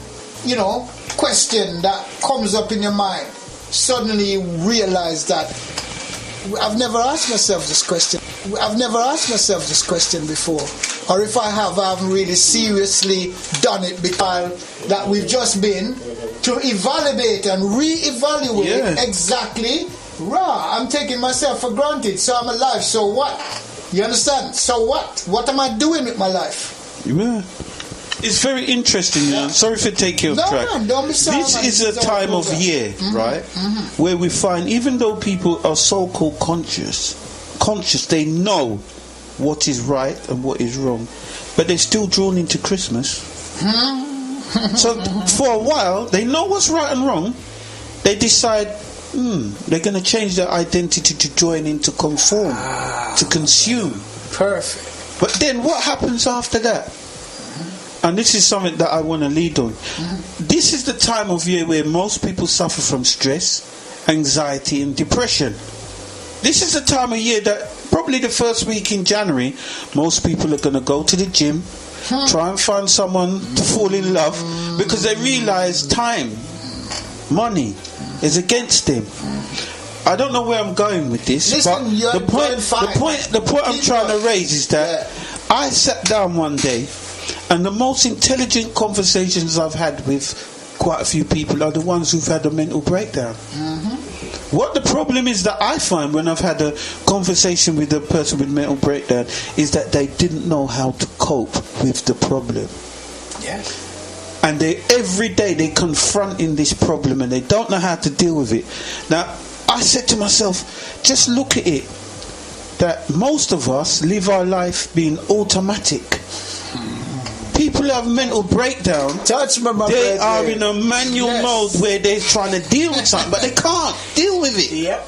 question that comes up in your mind, suddenly you realize that I've never asked myself this question. I've never asked myself this question before. Or if I have, I haven't really seriously done it, because that we've just been to evaluate and re-evaluate exactly. I'm taking myself for granted, so I'm alive, so what? You understand? So what? What am I doing with my life? Yeah. It's very interesting. Sorry for taking you off track. No, don't be sorry. This is a time of year, right, where we find, even though people are so-called conscious, they know what is right and what is wrong, but they're still drawn into Christmas. So for a while, they know what's right and wrong. They decide they're going to change their identity to join in, to conform, to consume. Perfect. But then what happens after that? And this is something that I want to lead on. This is the time of year where most people suffer from stress, anxiety and depression. This is the time of year that probably the first week in January, most people are going to go to the gym, try and find someone to fall in love, because they realize time, money is against them. I don't know where I'm going with this. Listen, but the point I'm trying to raise is that I sat down one day, and the most intelligent conversations I've had with quite a few people are the ones who've had a mental breakdown. What the problem is that I find when I've had a conversation with a person with mental breakdown is that they didn't know how to cope with the problem. Yes. And every day they're confronting this problem and they don't know how to deal with it. Now, I said to myself, just look at it, that most of us live our life being automatic. People who have mental breakdown, they are in a manual mode where they're trying to deal with something, but they can't deal with it.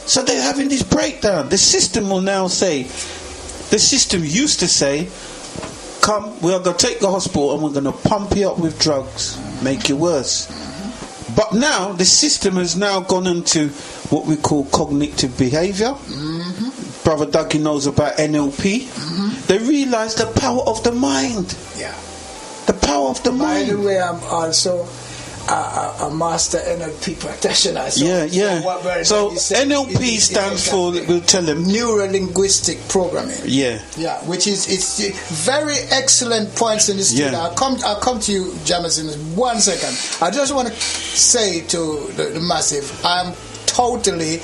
So they're having this breakdown. The system will now say, the system used to say, come, we're going to take the hospital and we're going to pump you up with drugs, make you worse. But now the system has now gone into what we call cognitive behavior. Brother Dougie knows about NLP. They realise the power of the mind. The power of the mind. By the way, I'm also a master NLP practitioner. So NLP stands for, we'll tell them, neuro-linguistic programming. Which is very excellent points in this. I'll come to you, Jamas, in 1 second. I just want to say to the massive, I'm totally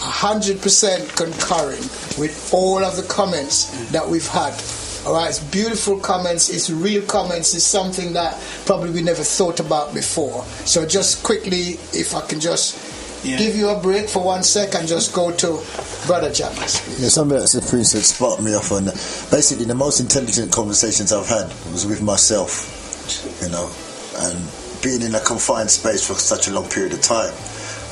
100% concurring with all of the comments that we've had. Alright, it's beautiful comments, it's real comments, it's something that probably we never thought about before. So just quickly, if I can just give you a break for 1 second, just go to Brother Jamas. Something that the Prince had sparked me off on. Basically, the most intelligent conversations I've had was with myself, and being in a confined space for such a long period of time.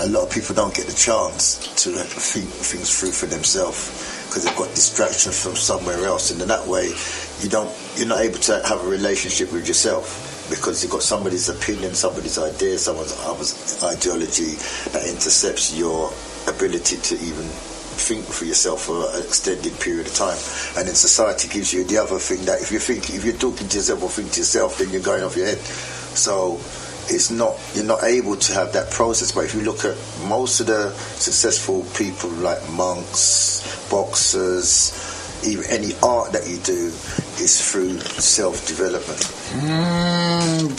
A lot of people don't get the chance to think things through for themselves, because they've got distraction from somewhere else, and in that way you're not able to have a relationship with yourself, because you've got somebody's opinion, somebody's idea, someone's ideology that intercepts your ability to even think for yourself for an extended period of time. And then society gives you the other thing, that if you're talking to yourself or think to yourself, then you're going off your head. So you're not able to have that process. But if you look at most of the successful people, like monks, boxers, even any art that you do is through self-development.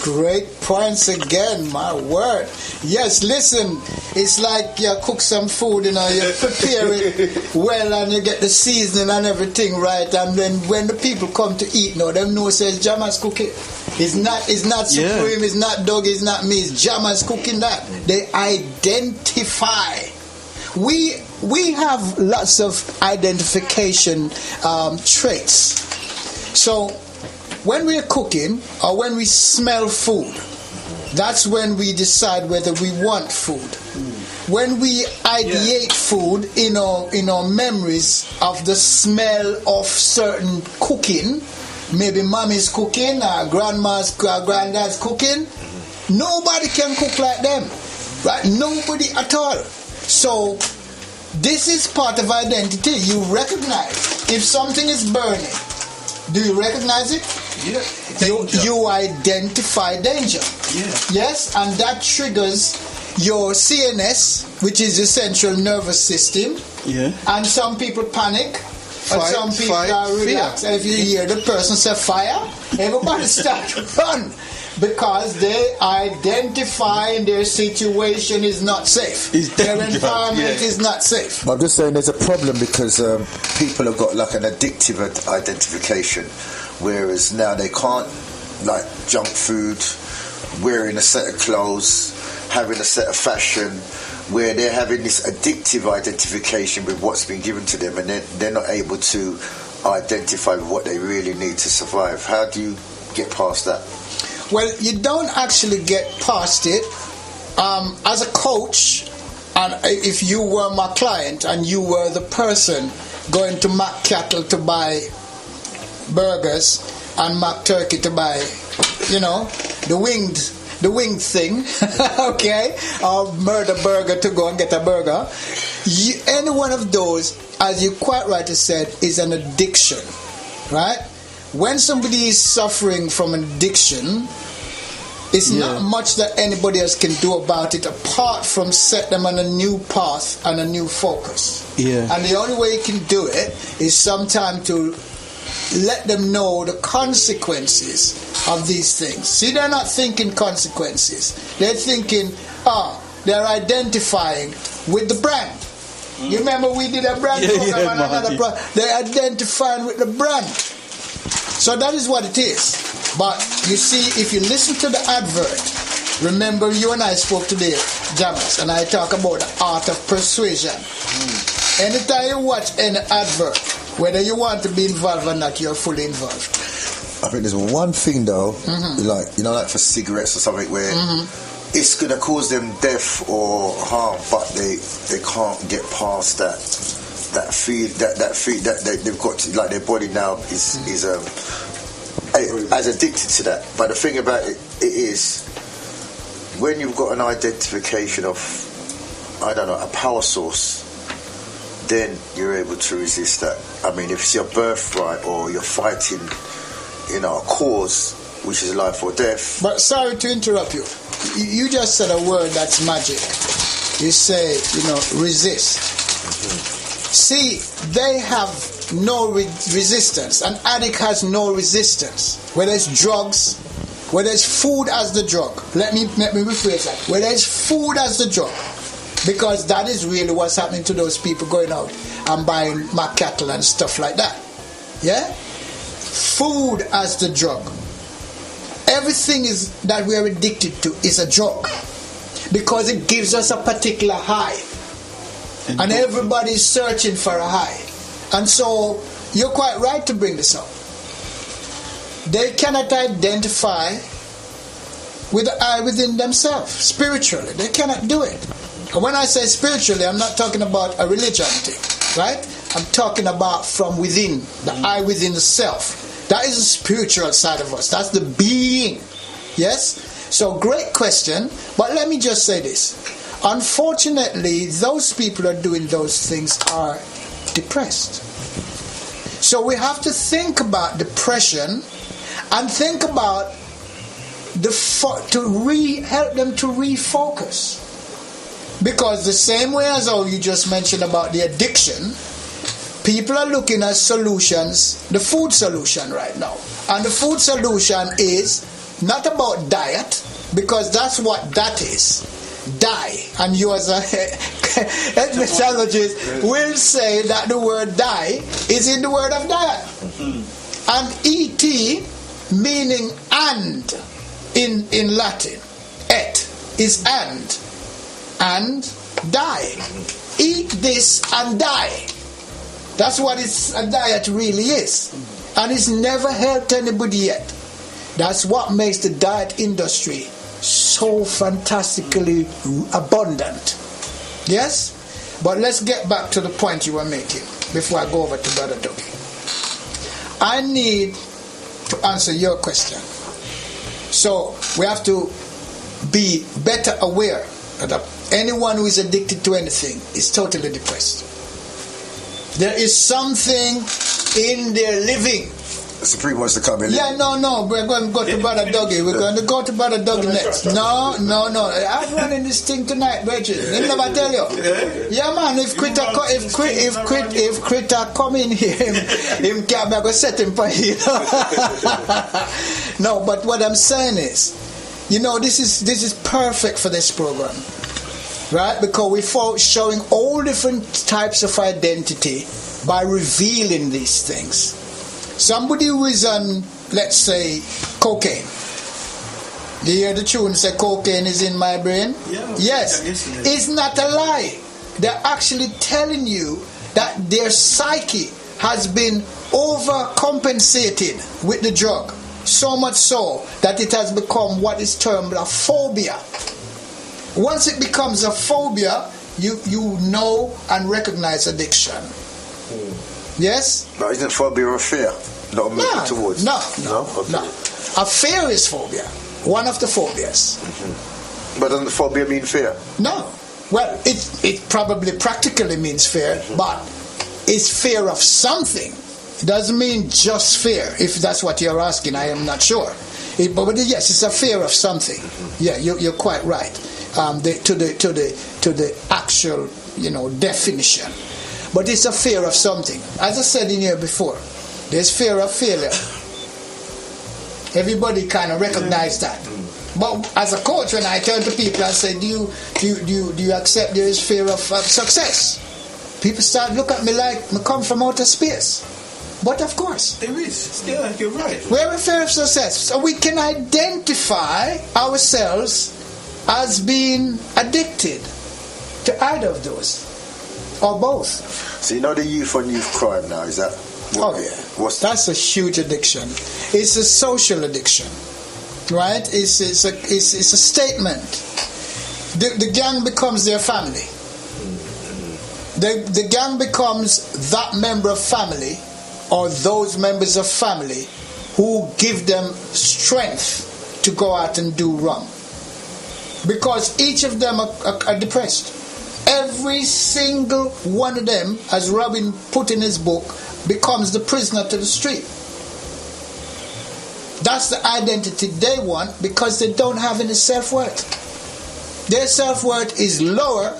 Great points again, my word. Yes, listen, it's like you cook some food, you prepare it well and you get the seasoning and everything right, and then when the people come to eat now, them know says Jamas cook it. It's not Supreme, it's not Dougie, it's not me, it's Jamas cooking that. They identify. We have lots of identification traits. So when we're cooking or when we smell food, that's when we decide whether we want food. When we ideate food in our memories of the smell of certain cooking, maybe mommy's cooking or granddad's cooking, nobody can cook like them, right? Nobody at all. So this is part of identity. You recognize if something is burning. Do you recognize it? Yeah. You identify danger. Yeah. Yes, and that triggers your CNS, which is your central nervous system. Yeah. And some people panic. And Fight, some people are relaxed. And if you hear the person say fire, everybody start to run. Because they identify their situation is not safe. Their environment is not safe. I'm just saying there's a problem because people have got like an addictive identification, whereas now they can't, like junk food, wearing a set of clothes, having a set of fashion, where they're having this addictive identification with what's been given to them, and they're not able to identify with what they really need to survive. How do you get past that? Well, you don't actually get past it. As a coach, and if you were my client and you were the person going to Mac Cattle to buy burgers and Mac Turkey to buy, the winged thing, okay, or Murder Burger to go and get a burger, any one of those, as you quite rightly said, is an addiction, right? When somebody is suffering from an addiction, it's not much that anybody else can do about it apart from set them on a new path and a new focus. Yeah. And the only way you can do it is sometimes to let them know the consequences of these things. See, they're not thinking consequences. They're thinking, they're identifying with the brand. You remember we did a brand program and another brand. They're identifying with the brand. So that is what it is. But you see, if you listen to the advert, remember you and I spoke today, Jamas, and I talk about the art of persuasion. Anytime you watch any advert, whether you want to be involved or not, you're fully involved. I think there's one thing though, like for cigarettes or something, where it's going to cause them death or harm, but they can't get past that feed that they've got to, like their body now is as addicted to that. But the thing about it is, when you've got an identification of, I don't know, a power source, then you're able to resist that. I mean, if it's your birthright or you're fighting, a cause which is life or death. But sorry to interrupt you. You just said a word that's magic. You say, resist. See, they have no resistance. An addict has no resistance. Whether it's drugs, whether it's food as the drug. Let me rephrase that. Whether it's food as the drug. Because that is really what's happening to those people going out and buying Mac Cattle and stuff like that. Yeah? Food as the drug. Everything is that we are addicted to is a drug. Because it gives us a particular high. And everybody's searching for a high. And so, you're quite right to bring this up. They cannot identify with the I within themselves, spiritually. They cannot do it. And when I say spiritually, I'm not talking about a religion thing, right? I'm talking about from within, the I within the self. That is the spiritual side of us. That's the being. Yes? So, great question. But let me just say this. Unfortunately, those people who are doing those things are depressed. So we have to think about depression and think about help them to refocus. Because the same way as how you just mentioned about the addiction, people are looking at solutions, the food solution right now. And the food solution is not about diet, because that's what that is. Die. And you as a ethnologist will say that the word die is in the word of diet. And et meaning and in Latin. Et is and die. Eat this and die. That's what a diet really is. And it's never helped anybody yet. That's what makes the diet industry so fantastically abundant. Yes? But let's get back to the point you were making before I go over to Brother Dougie. I need to answer your question. So we have to be better aware that anyone who is addicted to anything is totally depressed. There is something in their living. The Supreme wants to come in. Yeah, no, we're going to go to Brother Dougie. We're going to go to Brother Dougie next. No. I'm running this thing tonight, Bridget. He never tell you. Yeah, man. If Critter come in here, him can't go set him for you. No, but what I'm saying is, this is perfect for this program, right? Because we're showing all different types of identity by revealing these things. Somebody who is on, let's say, cocaine. You hear the tune say cocaine is in my brain? Yeah, yes. It's not a lie. They're actually telling you that their psyche has been overcompensated with the drug. So much so that it has become what is termed a phobia. Once it becomes a phobia, you know and recognize addiction. Yes? But isn't phobia a fear? Not a movement towards? No. Okay. No. A fear is phobia. One of the phobias. Mm-hmm. But doesn't phobia mean fear? No. Well, it probably practically means fear, but it's fear of something. It doesn't mean just fear. If that's what you're asking, I am not sure. But yes, it's a fear of something. Mm-hmm. Yeah, you're quite right. To the actual, definition. But it's a fear of something. As I said in here before, there's fear of failure. Everybody kind of recognize that. But as a coach, when I turn to people and say, do you accept there is fear of success? People start look at me like I come from outer space. But of course, there is. Yeah, you're right. We're in fear of success, so we can identify ourselves as being addicted to either of those. Or both. So the youth on youth crime now, is that? That's a huge addiction. It's a social addiction, right? It's a statement. The gang becomes their family. The gang becomes that member of family, or those members of family, who give them strength to go out and do wrong. Because each of them are depressed. Every single one of them, as Robin put in his book, becomes the prisoner to the street. That's the identity they want because they don't have any self-worth. Their self-worth is lower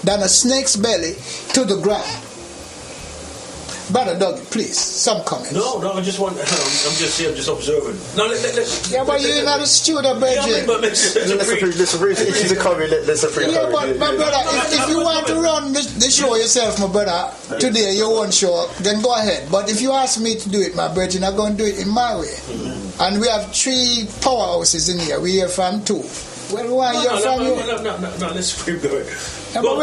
than a snake's belly to the ground. Brother Dougie, please, some comments. No, I just want. I'm just observing. No, let's. Yeah, but you're not a student, Benji. Yeah, but let's free. She's a comment. Let's a free. Yeah, but my brother, if you want to run the show yourself, my brother, today your own show, then go ahead. But if you ask me to do it, my brother, I'm going to do it in my way. Mm-hmm. And we have 3 powerhouses in here. We hear from 2. Well, why you're from you? No, let's keep going. Yeah, but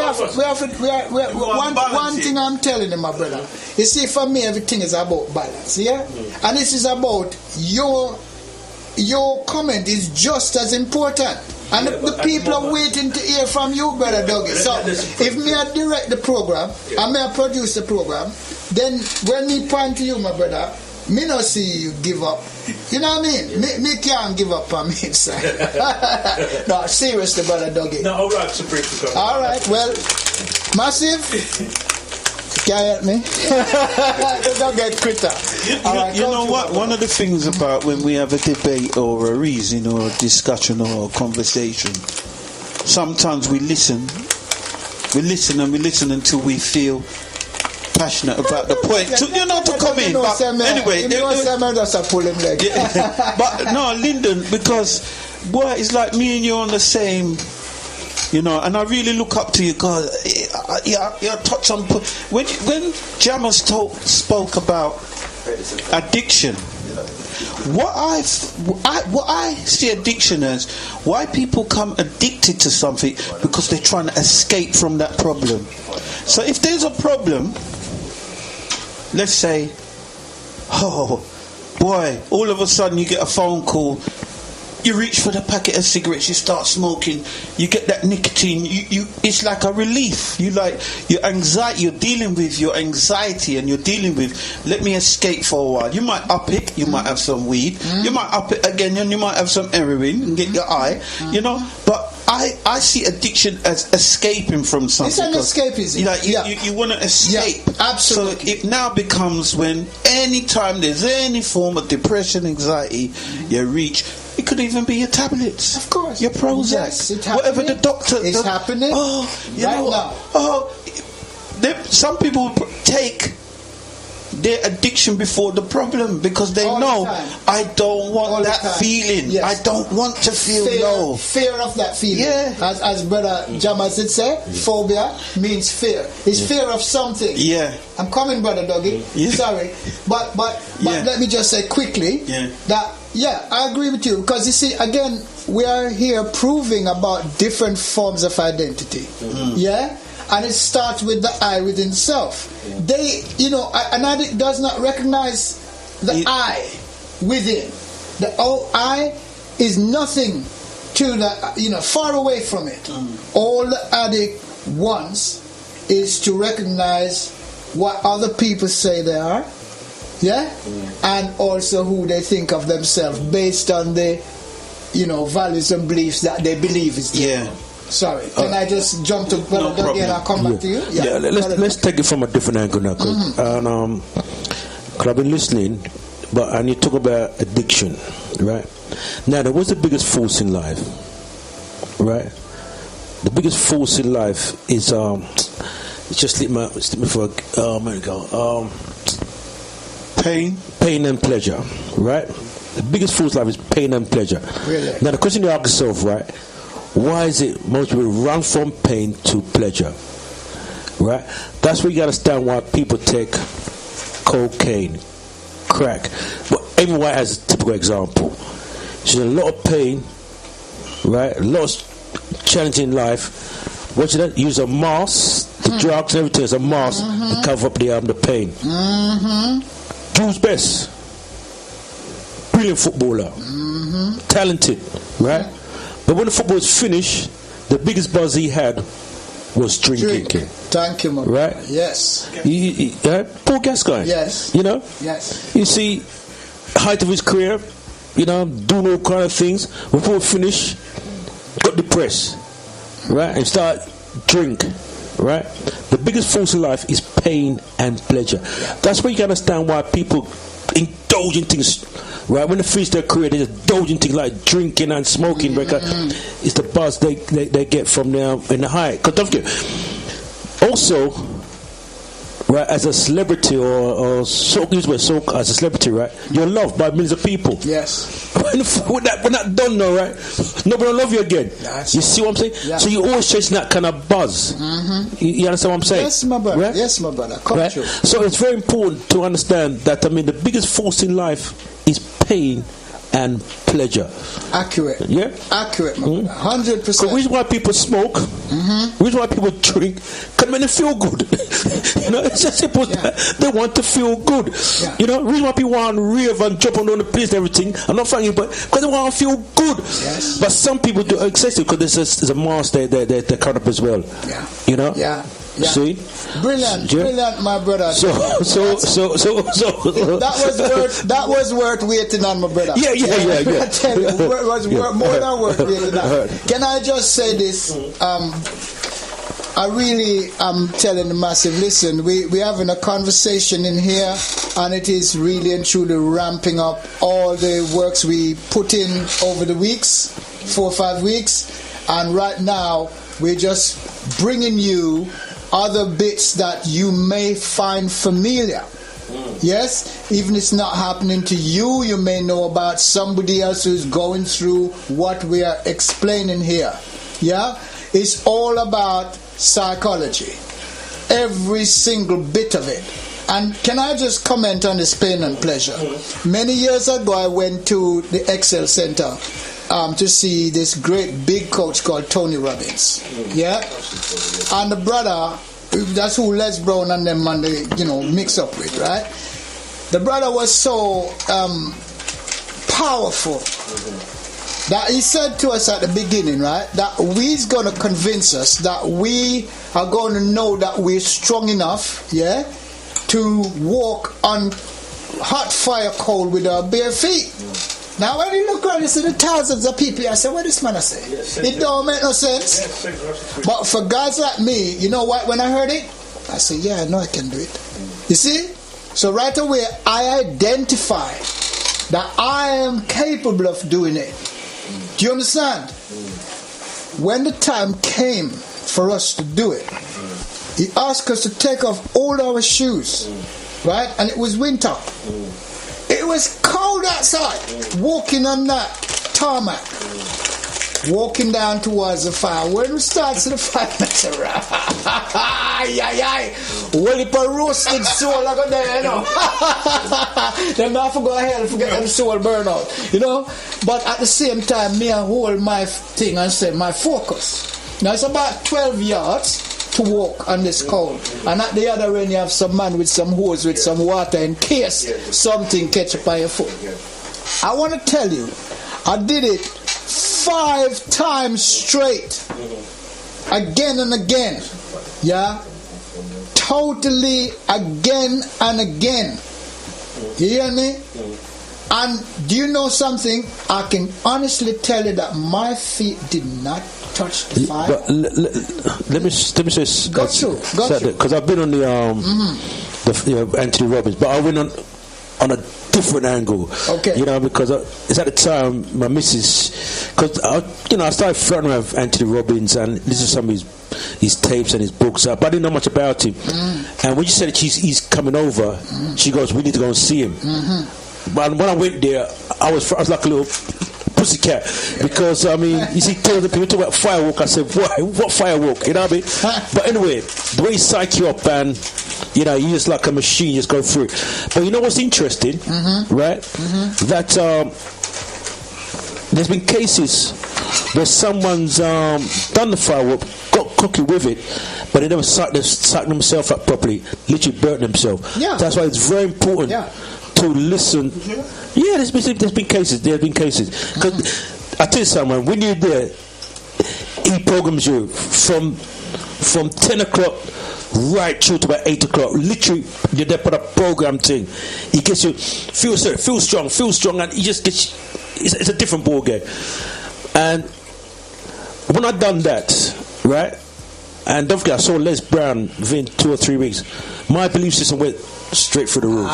one thing I'm telling you, my brother. You see, for me, everything is about balance, yeah? Mm. And this is about your comment is just as important. And the people are waiting to hear from you, brother Dougie. So, if me I direct the program, and me I produce the program, then when me point to you, my brother, me not see you give up. You know what I mean? Me can't give up on me inside. No, seriously, brother Dougie. No, all right, Supreme. All right, well, Massive, can't help me. Don't get quitter. You know what? One of the things about when we have a debate or a reason or a discussion or a conversation, sometimes we listen until we feel passionate about the point to come in. But anyway, but no, Lyndon, because boy, it's like me and you on the same, and I really look up to you because you touch on when Jammers spoke about addiction. What I see addiction as, why people come addicted to something, because they're trying to escape from that problem. So if there's a problem, let's say, oh boy, all of a sudden you get a phone call, you reach for the packet of cigarettes, you start smoking, you get that nicotine, you it's like a relief. You like your anxiety, you're dealing with your anxiety and you're dealing with, let me escape for a while. You might up it, you might have some weed, you might up it again and you might have some heroin and get your eye, but I see addiction as escaping from something. It's an escapism. You want to escape. Yeah, absolutely. So it now becomes when anytime there's any form of depression, anxiety, you reach. It could even be your tablets. Of course. Your Prozac. Yes, it's whatever the doctor. It's happening. Oh, you right know now. Oh, some people take their addiction before the problem because they All know the time. I don't want All the that time. feeling. Yes. I don't want to feel low. Fear of that feeling. Yeah. As Brother Jamas did say, phobia means fear. It's fear of something. Yeah. I'm coming, Brother Dougie. Yeah. Sorry. But Yeah. let me just say quickly that, I agree with you. Because you see, again, we are here proving about different forms of identity. Yeah? And it starts with the I within self. They, an addict does not recognize the I within. The I is nothing to the, far away from it. All the addict wants is to recognize what other people say they are, and also who they think of themselves based on the, values and beliefs that they believe is there. Sorry, can I just jump to Brother Dougie and I'll come back to you? Let's take it from a different angle now, cause I've been listening, and you talk about addiction, right? Now, what's the biggest force in life, right? The biggest force in life is it's just slip me for a minute ago. Pain and pleasure, right? The biggest force in life is pain and pleasure. Really? Now, the question you ask yourself, right? Why is it most people run from pain to pleasure? Right? That's where you got to understand why people take cocaine, crack. Well, Amy White has a typical example. She's in a lot of pain, right? A lot of challenge in life. What she does? Use a mask, the drugs and everything as a mask to cover up the pain. Drew's best. Brilliant footballer. Talented, right? But when the football was finished, the biggest buzz he had was drinking. Thank you, man. Right? Yes. Paul Gascoigne. Yes. Yes. You see, height of his career, doing all kind of things. When football finished, got depressed, right? And start drink, right? The biggest force in life is pain and pleasure. That's where you can understand why people indulge in things. Right, when they finish their career, they just indulge in things like drinking and smoking because it's the buzz they get from there in the high. Because don't forget, also, right, as a celebrity or as a celebrity, right, you're loved by millions of people. Yes. When that done, though, right, nobody will love you again. You see what I'm saying? Yeah. So you're always chasing that kind of buzz. You understand what I'm saying? Yes, my brother. Right? Yes, my brother. Come Right? true. So it's very important to understand that, the biggest force in life is pain and pleasure. Accurate. Yeah? Accurate, my brother. 100%. The reason why people smoke, the reason why people drink, because when they feel good. It's just simple. They want to feel good. The reason why people want to rave and jump on the place and everything, I'm not fighting you, but because they want to feel good. Yes. But some people do excessive because there's a mask they cut up as well. Yeah. See? Brilliant, my brother. So that was worth waiting on, my brother. Yeah. I tell you, it was more than worth waiting on. Can I just say this? I really am telling the massive, listen, we're having a conversation in here, and it is really and truly ramping up all the works we put in over the weeks, 4 or 5 weeks, and right now we're just bringing you other bits that you may find familiar. Yes, even if it's not happening to you, you may know about somebody else who's going through what we are explaining here. Yeah, it's all about psychology, every single bit of it. And can I just comment on this pain and pleasure? Many years ago, I went to the Excel Centre to see this great big coach called Tony Robbins. Yeah, and the brother, that's who Les Brown and them man they mix up with, right? The brother was so powerful that he said to us at the beginning, right, that he's going to convince us that we are going to know that we're strong enough, to walk on hot fire cold with our bare feet. Now when you look around, you see the thousands of people, I say, what this man I say? It don't make no sense. But for guys like me, you know what, when I heard it, I said, yeah, I know I can do it. You see? So right away, I identify that I am capable of doing it. Do you understand? When the time came for us to do it, he asked us to take off all our shoes, right? And it was winter. It was cold outside, walking on that tarmac, walking down towards the fire. When we start to the fire, I said, well, if I roasted soul, I got there, you know. Then I have to go ahead and forget them soul burn out, you know. But at the same time, me I hold my thing and say, my focus. Now it's about 12 yards to walk on this cold, and at the other end you have some man with some hose with some water in case something catch up on your foot. I want to tell you, I did it 5 times straight, again and again, yeah, totally again and again. You hear me? And do you know something? I can honestly tell you that my feet did not touch the fire. But let me say, Got you. Because I've been on the Anthony Robbins, but I went on a different angle. Okay. You know, because it's at the time my missus, because I started flirting with Anthony Robbins and this is some of his tapes and his books up, but I didn't know much about him. And when she said he's coming over, she goes, we need to go and see him. But when I went there, I was like a little pussycat, because I mean, you see, people talk about firework. I said, what firework? You know what I mean? But anyway, the way he psych you up, and you know, you just like a machine, you just go through it. But you know what's interesting, right? That there's been cases where someone's done the firework, got cookie with it, but they never psyched themselves up properly, literally burnt themselves. Yeah. That's why it's very important. Yeah. To listen. Yeah, there's been cases. Because I tell you something, when you're there, he programs you from 10 o'clock right through to about 8 o'clock. Literally, you're there for a program thing. He gets you feel strong, and he just gets you, it's a different ball game. And when I done that, right, and don't forget, I saw Les Brown within 2 or 3 weeks. My belief system went straight through the roof.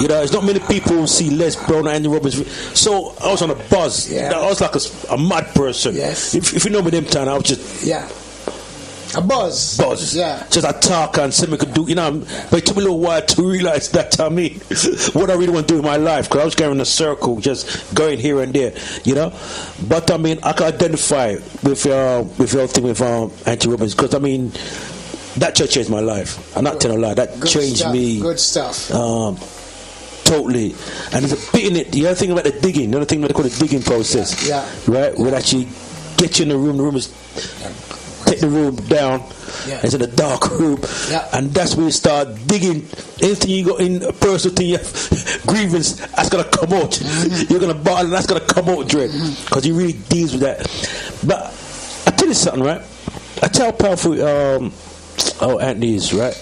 You know, it's not many people who see Les Brown and Andy Robbins. So I was on a buzz. Yeah. I was like a mad person. Yes. If you know me them time, I was just a buzz. Yeah. Just a talk and something could do. You know, but it took me a little while to realize that I mean what I really want to do in my life, because I was going in a circle, just going here and there. You know, but I mean, I can identify with your thing with Anthony Robbins, because I mean, that church changed my life. I'm not telling a lie. That changed me. Good stuff. Totally. And there's a bit in it. The other thing about the digging, the other thing they call the digging process. Yeah. Right? We'll actually get you in the room. The room is take the room down. Yeah. It's in a dark room. Yeah. And that's where you start digging. Anything you got in a personal thing, you have grievance, that's gonna come out. You're gonna bottle, that's gonna come out, Dread. Because he really deals with that. But I tell you something, right? I tell how powerful Anthony is, right?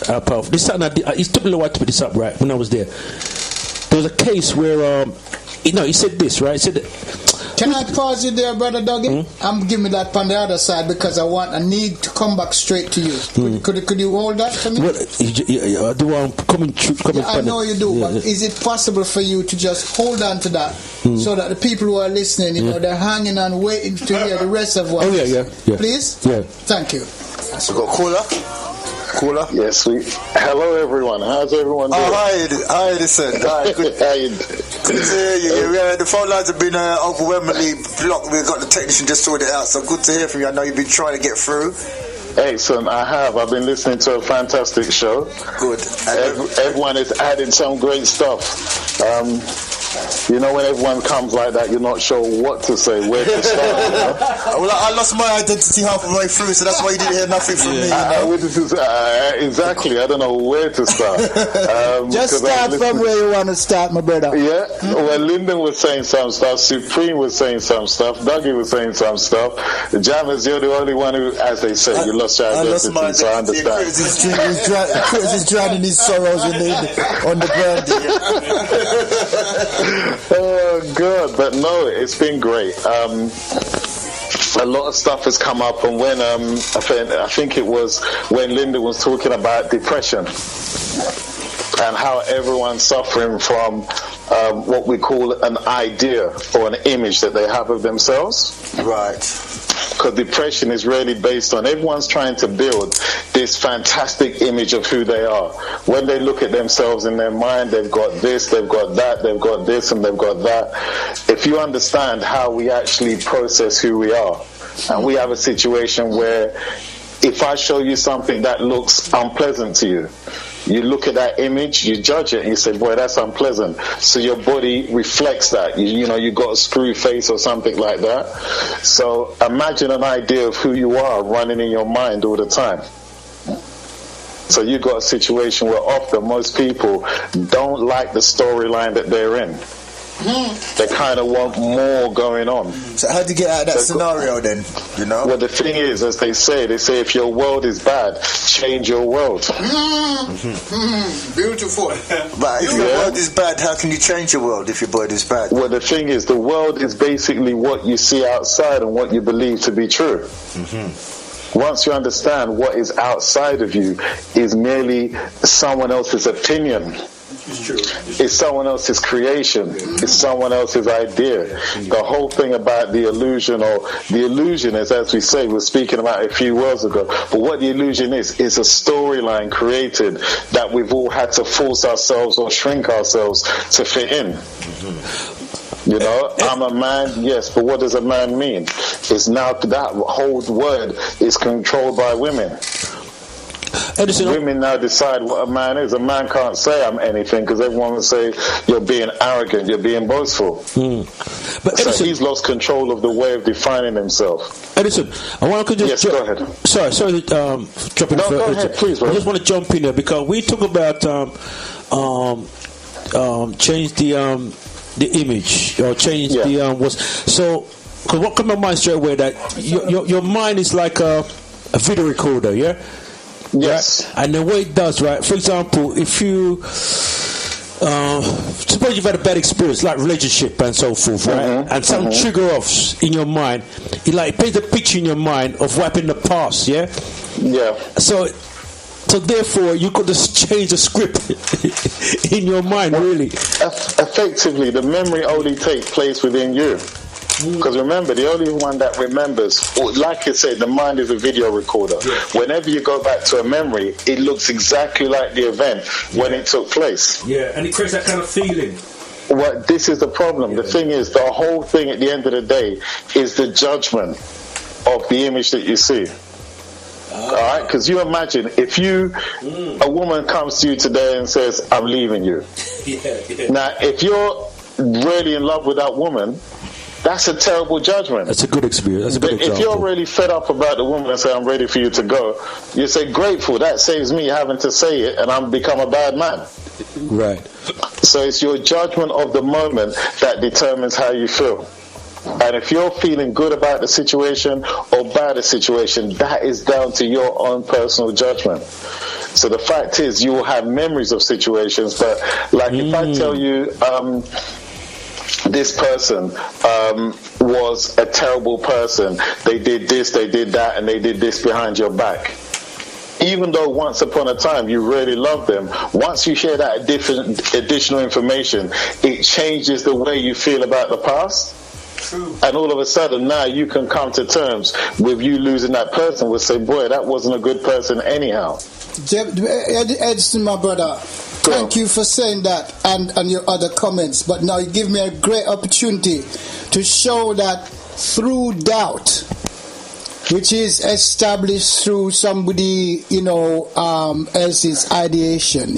How powerful. This something it took me a little while to put this up, right? When I was there, there was a case where he said this, right? He said that, can I pause you there, Brother Dougie? I'm giving me that on the other side, because I need to come back straight to you. Could you hold that for me? Well, I do. I'm coming. I know you do, but is it possible for you to just hold on to that, so that the people who are listening, you know, they're hanging on, waiting to hear the rest of what? Yeah. Please. Yeah. Thank you. So got caller. Yes, sweet. Hello, everyone. How's everyone doing? Hi, Edison. Hi, good. Good to hear you. The phone lines have been overwhelmingly blocked. We've got the technician just sorted it out, so good to hear from you. I know you've been trying to get through. Excellent, I have. I've been listening to a fantastic show. Good. Everyone is adding some great stuff. You know, when everyone comes like that, you're not sure what to say, where to start. You know? Well, I lost my identity half the way through, so that's why you didn't hear nothing from me. Exactly, I don't know where to start. Just start from where you want to start, my brother. Yeah, well, Lyndon was saying some stuff, Supreme was saying some stuff, Dougie was saying some stuff. The Jammers, you're the only one who, as they say, you lost your identity, so I understand. Chris is drowning his sorrows on the brandy. Oh God, but no, it's been great. A lot of stuff has come up, and when I think it was when Lyndon was talking about depression and how everyone's suffering from what we call an idea or an image that they have of themselves. Right. Because depression is really based on everyone's trying to build this fantastic image of who they are. When they look at themselves in their mind, they've got this, they've got that, they've got this, and they've got that. If you understand how we actually process who we are, and we have a situation where if I show you something that looks unpleasant to you, you look at that image, you judge it, and you say, boy, that's unpleasant. So your body reflects that. You know, you got a screw face or something like that. So imagine an idea of who you are running in your mind all the time. So you got a situation where often most people don't like the storyline that they're in. They kind of want more going on. So how do you get out of that scenario then? You know? Well, the thing is, as they say if your world is bad, change your world. Beautiful. But if your world is bad, how can you change your world if your world is bad? Well, the thing is, the world is basically what you see outside and what you believe to be true. Once you understand what is outside of you is merely someone else's opinion. It's someone else's creation. It's someone else's idea. The whole thing about the illusion, or the illusion is, as we say, we were speaking about it a few words ago, but what the illusion is a storyline created that we've all had to force ourselves or shrink ourselves to fit in. You know, I'm a man, yes, but what does a man mean? It's now that whole word is controlled by women. Edison, women now decide what a man is. A man can't say I'm anything because everyone will say you're being arrogant, you're being boastful. But Edison, so he's lost control of the way of defining himself. Edison, I want to just go ahead. Sorry, jumping. No, go ahead, please. Bro. I just want to jump in there because we talk about change the image or change the was so. Because what comes to my mind straight away that your mind is like a video recorder, yeah. Yes. Right? And the way it does, right? For example, if you suppose you've had a bad experience, like relationship and so forth, right? And some trigger offs in your mind, it like paints a picture in your mind of what happened in the past, yeah? Yeah. So therefore, you could just change the script in your mind, really. Effectively, the memory only takes place within you. Because remember, the only one that remembers, like I said, the mind is a video recorder. Whenever you go back to a memory, it looks exactly like the event when it took place. Yeah, and it creates that kind of feeling. Well, this is the problem. The thing is, the whole thing at the end of the day is the judgment of the image that you see. Alright, because you imagine if a woman comes to you today and says, I'm leaving you. Now, if you're really in love with that woman, that's a terrible judgment. That's a good experience. That's a good example. If you're really fed up about the woman and say, I'm ready for you to go, you say, grateful, that saves me having to say it and I'm become a bad man. Right. So it's your judgment of the moment that determines how you feel. And if you're feeling good about the situation or bad the situation, that is down to your own personal judgment. So the fact is, you will have memories of situations, but like if I tell you, this person was a terrible person, they did this, they did that, and they did this behind your back. Even though once upon a time you really loved them, once you share that additional information, it changes the way you feel about the past. True. And all of a sudden now you can come to terms with you losing that person. We'll say, boy, that wasn't a good person anyhow. Edson, my brother, thank you for saying that and your other comments. But now you give me a great opportunity to show that through doubt, which is established through somebody, else's ideation,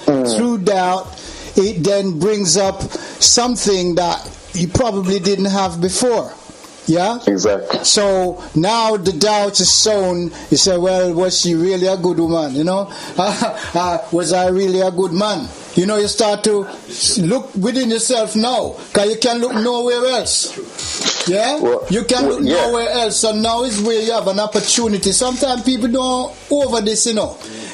through doubt, it then brings up something that you probably didn't have before. Yeah? Exactly. So now the doubt is sown. You say, well, was she really a good woman? Was I really a good man? You start to look within yourself now, because you can look nowhere else. Yeah? You can look nowhere else. So now is where you have an opportunity. Sometimes people don't over this,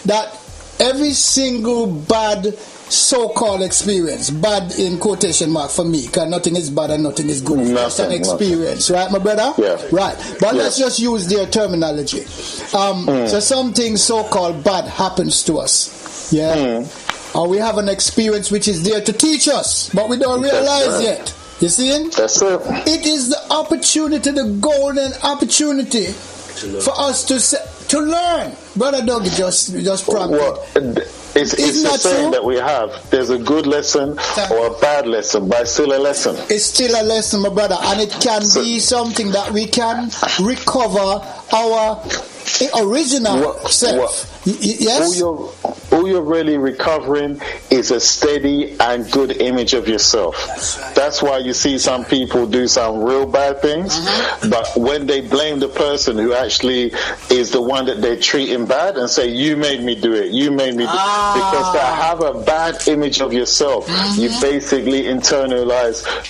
that every single bad so-called experience. Bad in quotation mark for me, because nothing is bad and nothing is good. It's just an experience, right, my brother? Yeah. Right. But let's just use their terminology. So something so-called bad happens to us. Yeah. Or we have an experience which is there to teach us, but we don't realize yet. You see? That's it. It is the opportunity, the golden opportunity for us to learn. Brother Dougie just prompted. Well, it's the saying that we have. There's a good lesson or a bad lesson, but it's still a lesson. It's still a lesson, my brother, and it can be something that we can recover our original self. Yes? All you're really recovering is a steady and good image of yourself. That's why you see some people do some real bad things, but when they blame the person who actually is the one that they're treating bad and say, you made me do it, you made me do it, because to have a bad image of yourself, you basically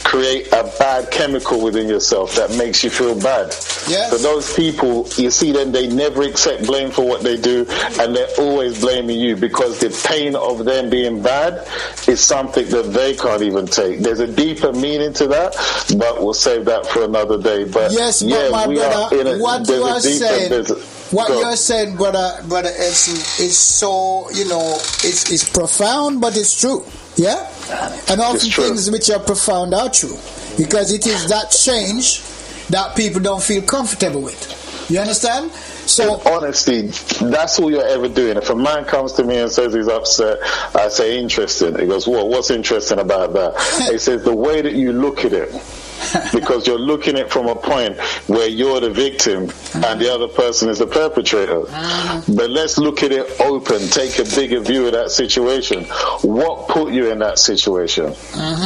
create a bad chemical within yourself that makes you feel bad. Yes. So those people, you see them, they never accept blame for what they do, and they're always blaming you because the pain of them being bad is something that they can't even take. There's a deeper meaning to that, but we'll save that for another day. But yes, but my brother, what you are saying, you're saying, brother Edson, is so, it's profound, but it's true. Yeah? And often things which are profound are true, because it is that change that people don't feel comfortable with. You understand? So honestly, that's all you're ever doing. If a man comes to me and says he's upset, I say, interesting. He goes, well, what's interesting about that? He says, the way that you look at it. Because you're looking at it from a point where you're the victim and the other person is the perpetrator. But let's look at it open, take a bigger view of that situation. What put you in that situation?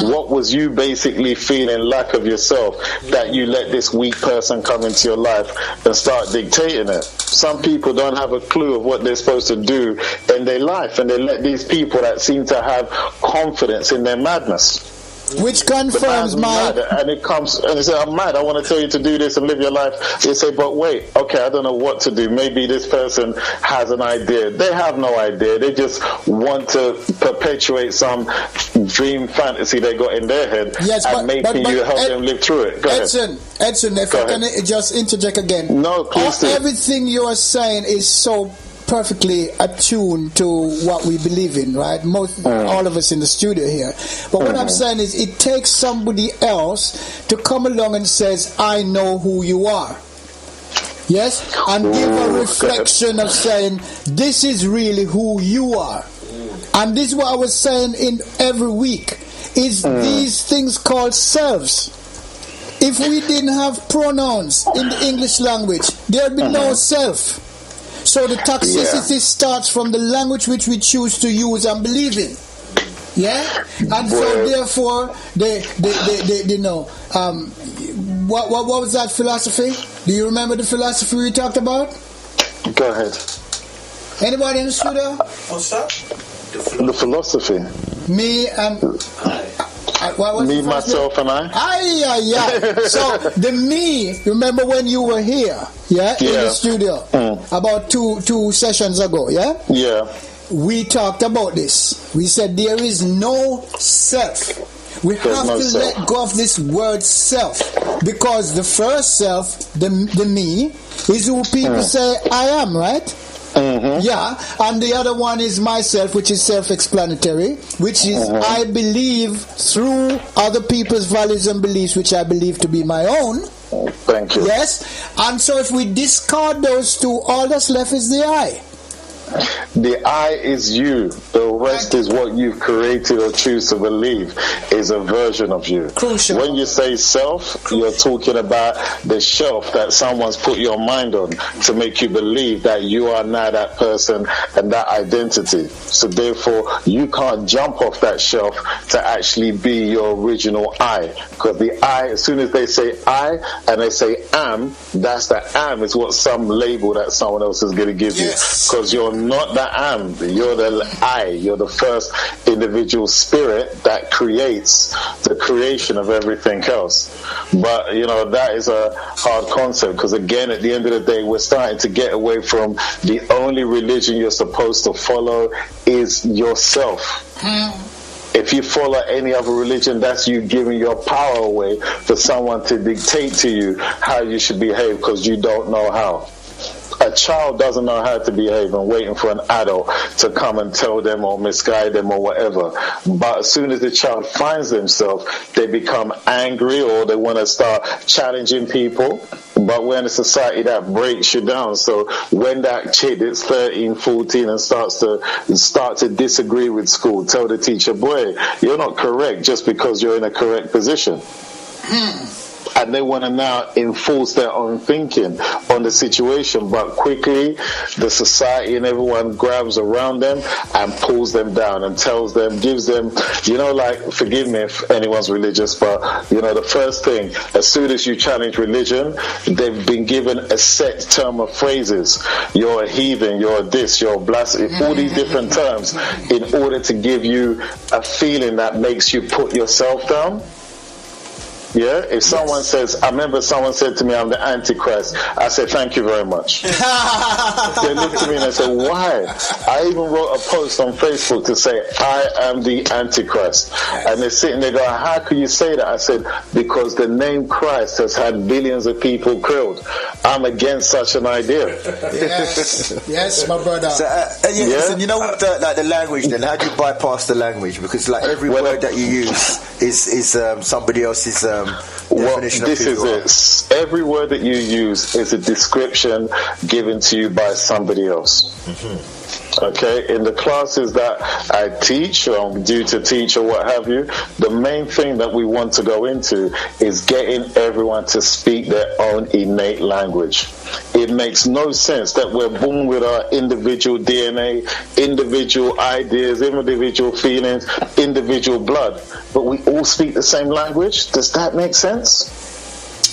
What was you basically feeling lack of yourself that you let this weak person come into your life and start dictating it? Some people don't have a clue of what they're supposed to do in their life, and they let these people that seem to have confidence in their madness. Which confirms mad, and it comes and they say, I'm mad, I want to tell you to do this and live your life. They say, but wait, okay, I don't know what to do. Maybe this person has an idea. They have no idea. They just want to perpetuate some dream fantasy they got in their head, you help them live through it. Go Edson, if I can just interject again. No, please do. Everything you are saying is so perfectly attuned to what we believe in, right? All of us in the studio here. But what I'm saying is, it takes somebody else to come along and says, I know who you are. Yes? And give a reflection of saying, this is really who you are. And this is what I was saying in every week, is these things called selves. If we didn't have pronouns in the English language, there'd be no self. So the toxicity starts from the language which we choose to use and believe in. Yeah? And so therefore, they know. What was that philosophy? Do you remember the philosophy we talked about? Go ahead. Anybody in the studio? What's that? The philosophy. Me and... me, myself, and I. So the me, remember when you were here, in the studio, about two sessions ago, we talked about this. We said there is no self. We have to let go of this word self, because the first self, the me, is who people say I am, right? Yeah, and the other one is myself, which is self-explanatory, which is I believe through other people's values and beliefs, which I believe to be my own. Thank you. Yes, and so if we discard those two, all that's left is the I. The I is you. The rest is what you've created or choose to believe is a version of you. Crucial. When you say self, you're talking about the shelf that someone's put your mind on to make you believe that you are now that person and that identity. So therefore, you can't jump off that shelf to actually be your original I. Because the I, as soon as they say I and they say am, that's the am is what some label that someone else is going to give you. Because you're not the am. You're the I. You're the first individual spirit that creates the creation of everything else. But, that is a hard concept, because, again, at the end of the day, we're starting to get away from the only religion you're supposed to follow is yourself. If you follow any other religion, that's you giving your power away for someone to dictate to you how you should behave, because you don't know how. A child doesn't know how to behave and waiting for an adult to come and tell them or misguide them or whatever. But as soon as the child finds themselves, they become angry or they want to start challenging people. But we're in a society that breaks you down. So when that kid is 13, 14 and start to disagree with school, tell the teacher, boy, you're not correct just because you're in a correct position. And they want to now enforce their own thinking on the situation, but quickly the society and everyone grabs around them and pulls them down and tells them, gives them, forgive me if anyone's religious, but the first thing, as soon as you challenge religion, they've been given a set term of phrases. You're a heathen, you're a this, you're a blasphemy, all these different terms, in order to give you a feeling that makes you put yourself down. Yeah, if someone says, I remember someone said to me, I'm the Antichrist. I said, thank you very much. They looked at me and I said, why? I even wrote a post on Facebook to say, I am the Antichrist. And they're sitting there going, how could you say that? I said, because the name Christ has had billions of people killed. I'm against such an idea. Yes, my brother. So, listen, you know what, the language then, how do you bypass the language? Because every word that you use is somebody else's definition of this is it. Every word that you use is a description given to you by somebody else. Okay, in the classes that I teach, or I'm due to teach, or what have you, the main thing that we want to go into is getting everyone to speak their own innate language. It makes no sense that we're born with our individual DNA, individual ideas, individual feelings, individual blood, but we all speak the same language. Does that make sense?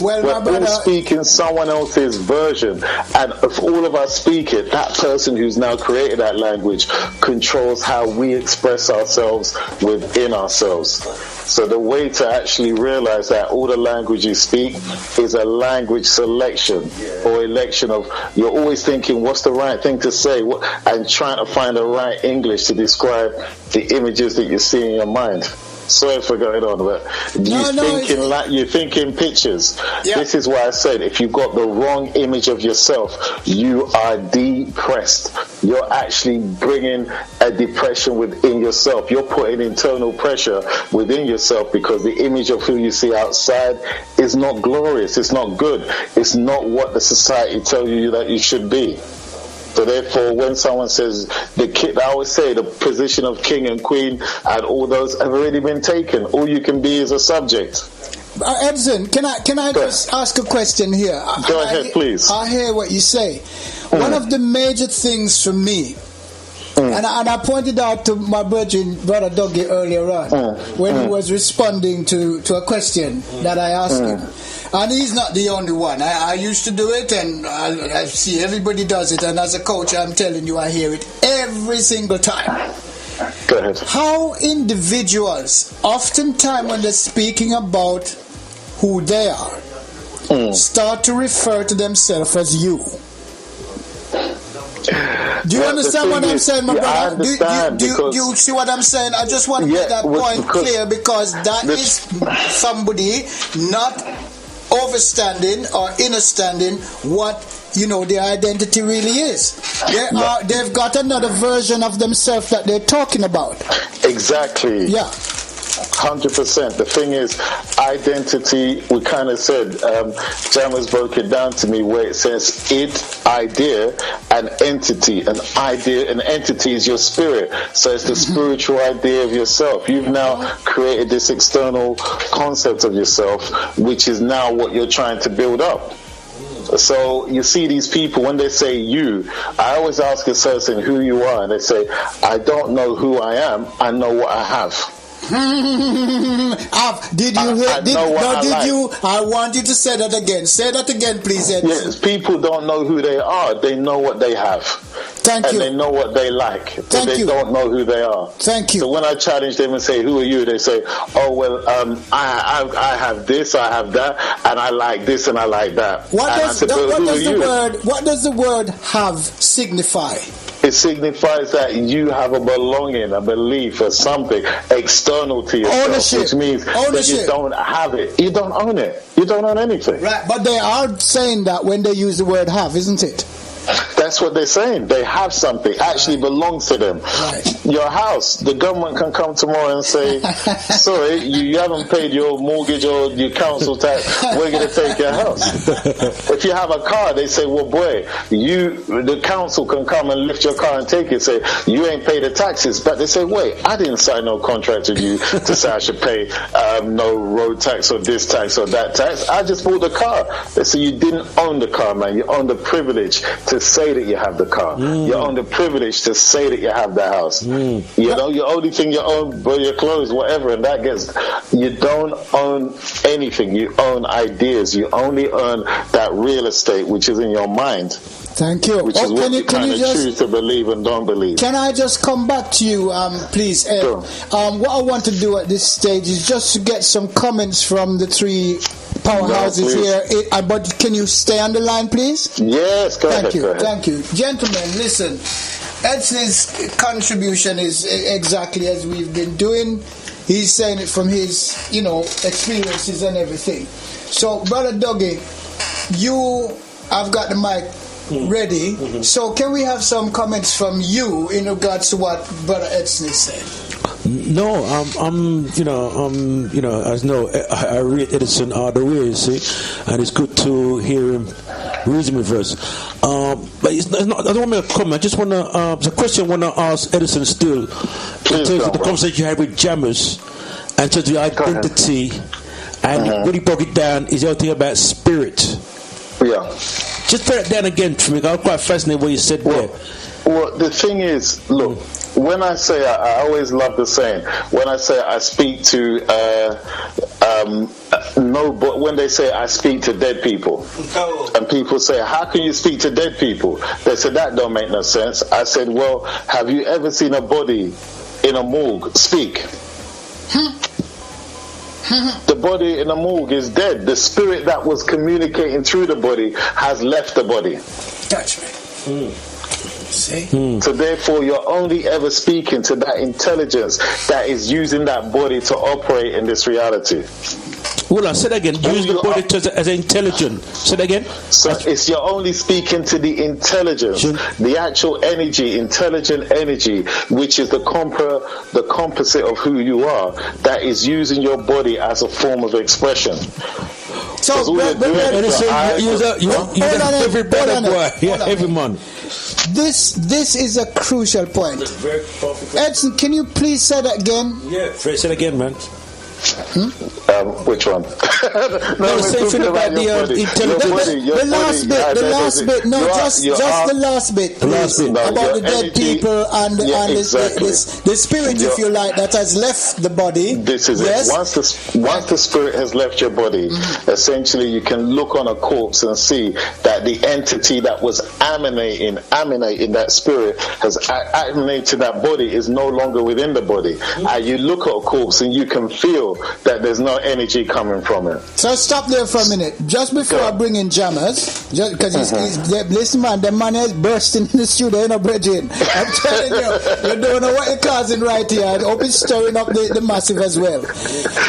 Well, we're all speaking someone else's version, and if all of us speak it, that person who's now created that language controls how we express ourselves within ourselves. So the way to actually realize that all the language you speak is a language selection or election of, you're always thinking what's the right thing to say, and trying to find the right English to describe the images that you see in your mind. Sorry for going on, but you're thinking pictures. Yeah. This is why I said, if you've got the wrong image of yourself, you are depressed. You're actually bringing a depression within yourself. You're putting internal pressure within yourself, because the image of who you see outside is not glorious. It's not good. It's not what the society tells you that you should be. So therefore, when someone says I always say the position of king and queen and all those have already been taken. All you can be is a subject. Edson, can I just ask a question here? Go ahead, please. I hear what you say. One of the major things for me, and I pointed out to my brother Dougie earlier on when he was responding to a question that I asked him. And he's not the only one. I used to do it, and I see everybody does it. And as a coach, I'm telling you, I hear it every single time. Go ahead. How individuals, oftentimes when they're speaking about who they are, start to refer to themselves as you. Do you understand what I'm saying, my brother? I understand. Do you see what I'm saying? I just want to make that point clear, because that is somebody not overstanding or understanding what their identity really is. They've got another version of themselves that they're talking about. Exactly. Yeah. 100%. The thing is, identity, we kind of said, Jammers broke it down to me where it says idea, and entity. An entity is your spirit. So it's the spiritual idea of yourself. You've now created this external concept of yourself, which is now what you're trying to build up. So you see these people, when they say you, I always ask a person who you are, and they say, I don't know who I am, I know what I have. Did you hear? I want you to say that again. Say that again, please, Ed. Yes, people don't know who they are. They know what they have. Thank and you. they know what they like, but Thank they you. don't know who they are. Thank you. So when I challenge them and say, "Who are you?" they say, "Oh well, I have this, I have that, and I like this and I like that." What does the word "have" signify? It signifies that you have a belonging, a belief, or something external to yourself, Ownership. which means that you don't have it. You don't own it. You don't own anything. Right, but they are saying that when they use the word "have," isn't it? That's what they're saying. They have something actually belongs to them. Right. Your house, the government can come tomorrow and say, sorry, you haven't paid your mortgage or your council tax, we're going to take your house. If you have a car, they say, well, boy, the council can come and lift your car and take it, say, you ain't paid the taxes. But they say, wait, I didn't sign no contract with you to say I should pay no road tax or this tax or that tax. I just bought the car. They say, you didn't own the car, man. You own the privilege to say that you have the car. You own the privilege to say that you have the house. You know, your only thing you own, but your clothes, whatever, and that gets. You don't own anything. You own ideas. You only own that real estate, which is in your mind. Thank you. Which is what you kind of choose to believe and don't believe. Can I just come back to you, please, Ed? Sure. What I want to do at this stage is just to get some comments from the three powerhouses here. But can you stay on the line, please? Yes, go ahead. Thank you. Gentlemen, listen. Ed's contribution is exactly as we've been doing. He's saying it from his, experiences and everything. So, Brother Dougie, I've got the mic ready. So can we have some comments from you in regards to what Brother Edson said? No, as I read Edison all the way, you see, and it's good to hear him reason with us. But it's not, I don't want to comment. I just want to. It's a question I want to ask Edison still, in terms of the conversation you had with Jammers, and to the identity, and when he broke it down, is everything about spirit. Yeah. Just put it down again for me. I'm quite fascinated what you said there. Well, the thing is, look, when I say, I always love the saying, when I say I speak to, but when they say I speak to dead people, and people say, how can you speak to dead people? They said, that don't make no sense. I said, well, have you ever seen a body in a morgue speak? The body in a morgue is dead. The spirit that was communicating through the body has left the body. That's right. See? So therefore, you're only ever speaking to that intelligence that is using that body to operate in this reality. Well, I said again, use the body as intelligent. Say that again. So you're only speaking to the intelligence, the actual energy, intelligent energy, which is the composite of who you are, that is using your body as a form of expression. So, every month. This is a crucial point. Edson, can you please say that again? Yeah, say it again, man. Which one? No, same thing about the intelligence. The last bit. No, just the last bit. About the dead people and the spirit, if you like, that has left the body. This is it. Once the spirit has left your body, essentially you can look on a corpse and see that the entity that was emanating that spirit has emanated that body is no longer within the body. You look at a corpse and you can feel that there's no energy coming from it. So stop there for a minute. Just before I bring in Jammers, because listen, man, the man is bursting in the studio, you know, Bridget. I'm telling you, you don't know what you're causing right here. I hope it's stirring up the massive as well.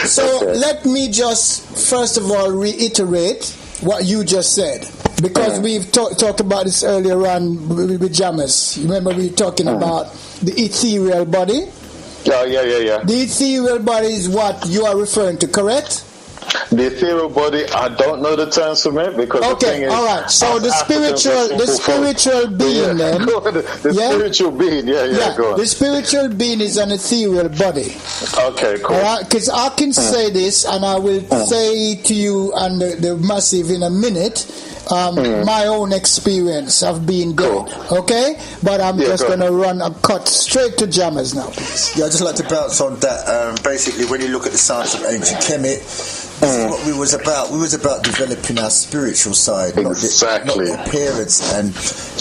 So let me just first of all reiterate what you just said, because we've talked about this earlier on with Jammers. Remember we were talking about the ethereal body. Oh, yeah. The ethereal body is what you are referring to, correct? The ethereal body, I don't know the terms for it because the thing is, all right. So the spiritual being, then. The spiritual being, go on. The spiritual being is an ethereal body. Okay, cool. All right, because I can say this, and I will say to you and the massive in a minute. My own experience of being dead, okay? But I'm just going to run a cut straight to Jammers now, please. Yeah, I'd just like to bounce on that. Basically, when you look at the science of ancient Kemet, this is what we was about. We was about developing our spiritual side, not the appearance. And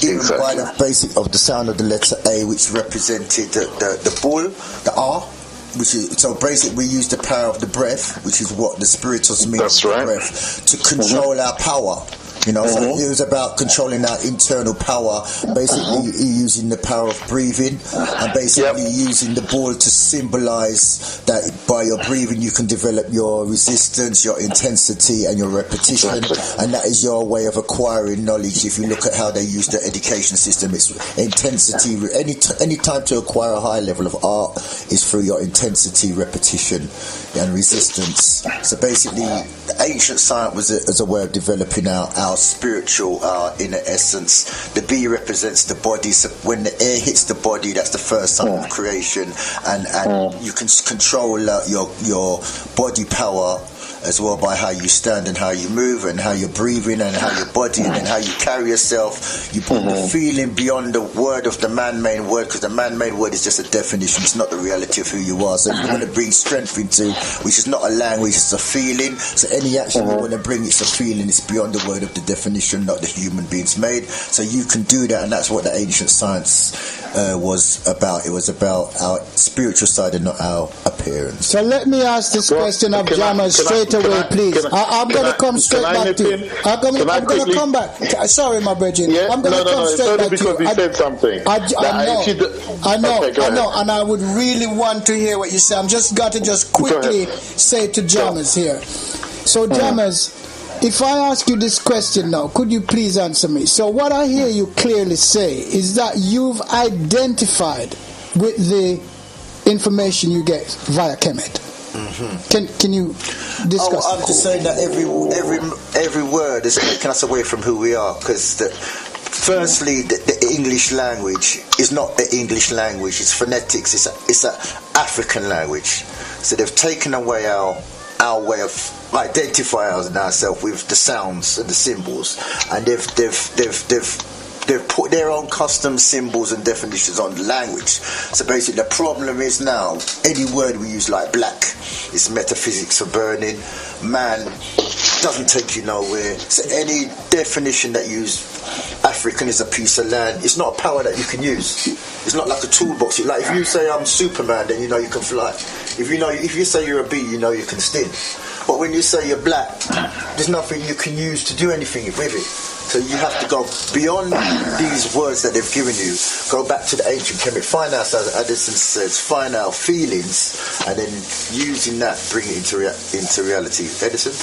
even by the basic of the sound of the letter A, which represented the bull, the R, which is, so basically we use the power of the breath, which is what the spirituals mean. That's right. Breath, to control our power. You know, so it was about controlling our internal power, basically using the power of breathing, and basically using the ball to symbolize that by your breathing you can develop your resistance, your intensity, and your repetition, and that is your way of acquiring knowledge. If you look at how they use the education system, it's intensity. Any time to acquire a high level of art is through your intensity, repetition, and resistance. So basically, the ancient science was as a way of developing our spiritual inner essence. The B represents the body. So when the air hits the body, that's the first sign of creation, and you can control your body power as well by how you stand and how you move and how you're breathing and how your body and then how you carry yourself. You put the feeling beyond the word of the man-made word, because the man-made word is just a definition. It's not the reality of who you are. So you want to bring strength into, which is not a language, it's a feeling. So any action you want to bring, it's a feeling. It's beyond the word of the definition, not the human beings made. So you can do that, and that's what the ancient science was about. It was about our spiritual side and not our appearance. So let me ask this question of Jammers straight away, please. I'm going to come straight back to you. I'm going to come back. Sorry, my virgin. Yeah? I'm going to come straight back to you. Because he said something. I know, and I would really want to hear what you say. I'm just got to quickly say to Jammers here. So, Jammers, if I ask you this question now, could you please answer me? So what I hear you clearly say is that you've identified with the information you get via Kemet. Can you discuss? I'm just saying that every word is taking us away from who we are, because firstly, the English language is not the English language. It's phonetics. It's an African language. So they've taken away our way of identifying ourselves with the sounds and the symbols, and they've put their own custom symbols and definitions on the language. So basically the problem is now, any word we use like black is metaphysics for burning, man doesn't take you nowhere. So any definition that you use, African is a piece of land, it's not a power that you can use. It's not like a toolbox. Like if you say I'm Superman, then you know you can fly. If you say you're a bee, you know you can sting. But when you say you're black, there's nothing you can use to do anything with it. So you have to go beyond these words that they've given you. Go back to the ancient Kemet. Find out, as Addison says, find our feelings, and then using that, bring it into reality. Edison?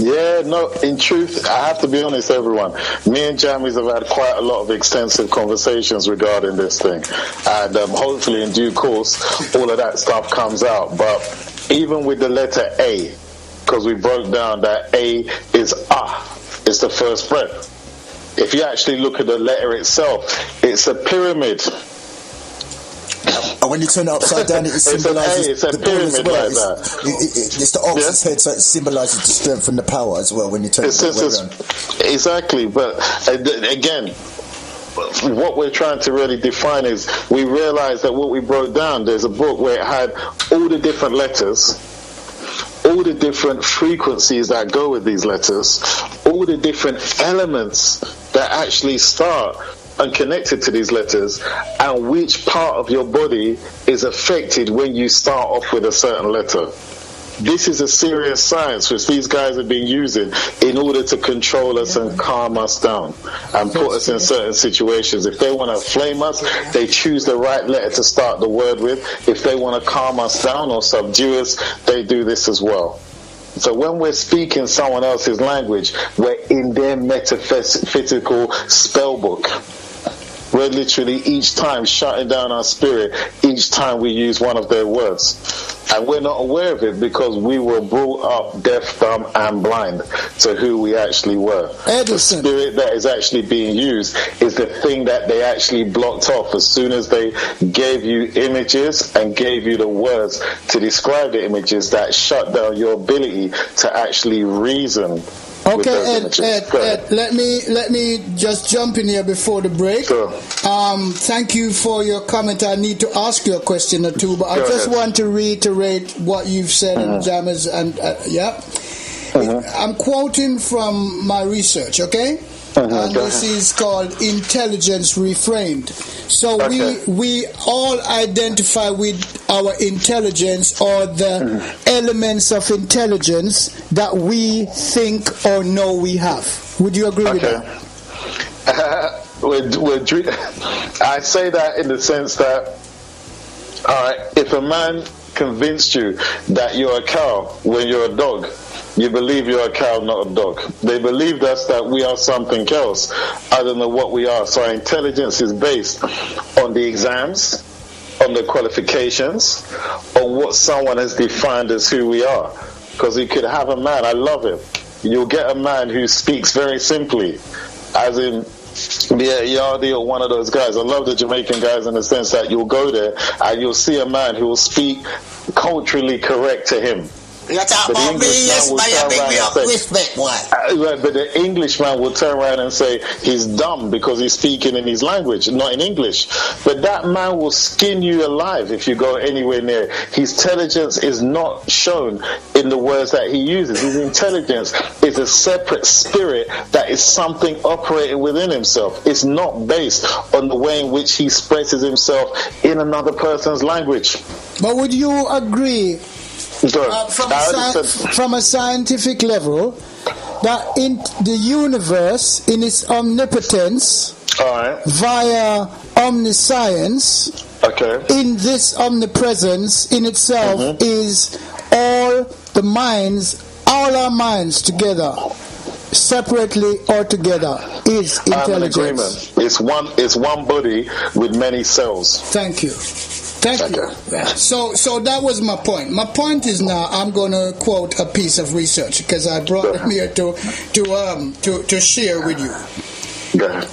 Yeah, no, in truth, I have to be honest, everyone. Me and Jammies have had quite a lot of extensive conversations regarding this thing. And hopefully in due course, all of that stuff comes out. But even with the letter A, because we broke down that A is it's the first breath. If you actually look at the letter itself, it's a pyramid. And when you turn it upside down, it symbolises it's a the pyramid as well. like that. It's the ox's head, so it symbolises the strength and the power as well when you turn it around. Exactly, but again, what we're trying to really define is, we realize that what we broke down, there's a book where it had all the different letters, all the different frequencies that go with these letters, all the different elements that actually start and connected to these letters, and which part of your body is affected when you start off with a certain letter. This is a serious science which these guys have been using in order to control us and calm us down and put us in certain situations. If they want to flame us, they choose the right letter to start the word with. If they want to calm us down or subdue us, they do this as well. So when we're speaking someone else's language, we're in their metaphysical spell book. We're literally each time shutting down our spirit each time we use one of their words. And we're not aware of it because we were brought up deaf, dumb, and blind to who we actually were. Edison. The spirit that is actually being used is the thing that they actually blocked off as soon as they gave you images and gave you the words to describe the images, that shut down your ability to actually reason. Okay, Ed, let me just jump in here before the break. Sure. Thank you for your comment. I need to ask you a question or two, but I just want to reiterate what you've said, and Jammers, and yeah. I'm quoting from my research, okay? And this is called Intelligence Reframed. So we all identify with our intelligence or the elements of intelligence that we think or know we have. Would you agree with that? I say that in the sense that, all right, if a man convinced you that you're a cow when you're a dog, you believe you're a cow, not a dog. They believed us that we are something else other than what we are. So our intelligence is based on the exams, on the qualifications, on what someone has defined as who we are. Because you could have a man, I love him. You'll get a man who speaks very simply, as in Yardi or one of those guys. I love the Jamaican guys in the sense that you'll go there and you'll see a man who will speak culturally correct to him. You talk about me, yes, but you make me up respect, boy. But the Englishman will turn around and say he's dumb because he's speaking in his language, not in English. But that man will skin you alive if you go anywhere near. His intelligence is not shown in the words that he uses. His intelligence is a separate spirit that is something operating within himself. It's not based on the way in which he expresses himself in another person's language. But would you agree? From a scientific level, that in the universe, in its omnipotence, via omniscience, in this omnipresence in itself is all our minds together, separately or together, is intelligence. It's one body with many cells. Thank you. So that was my point. My point is now I'm going to quote a piece of research because I brought them here to share with you.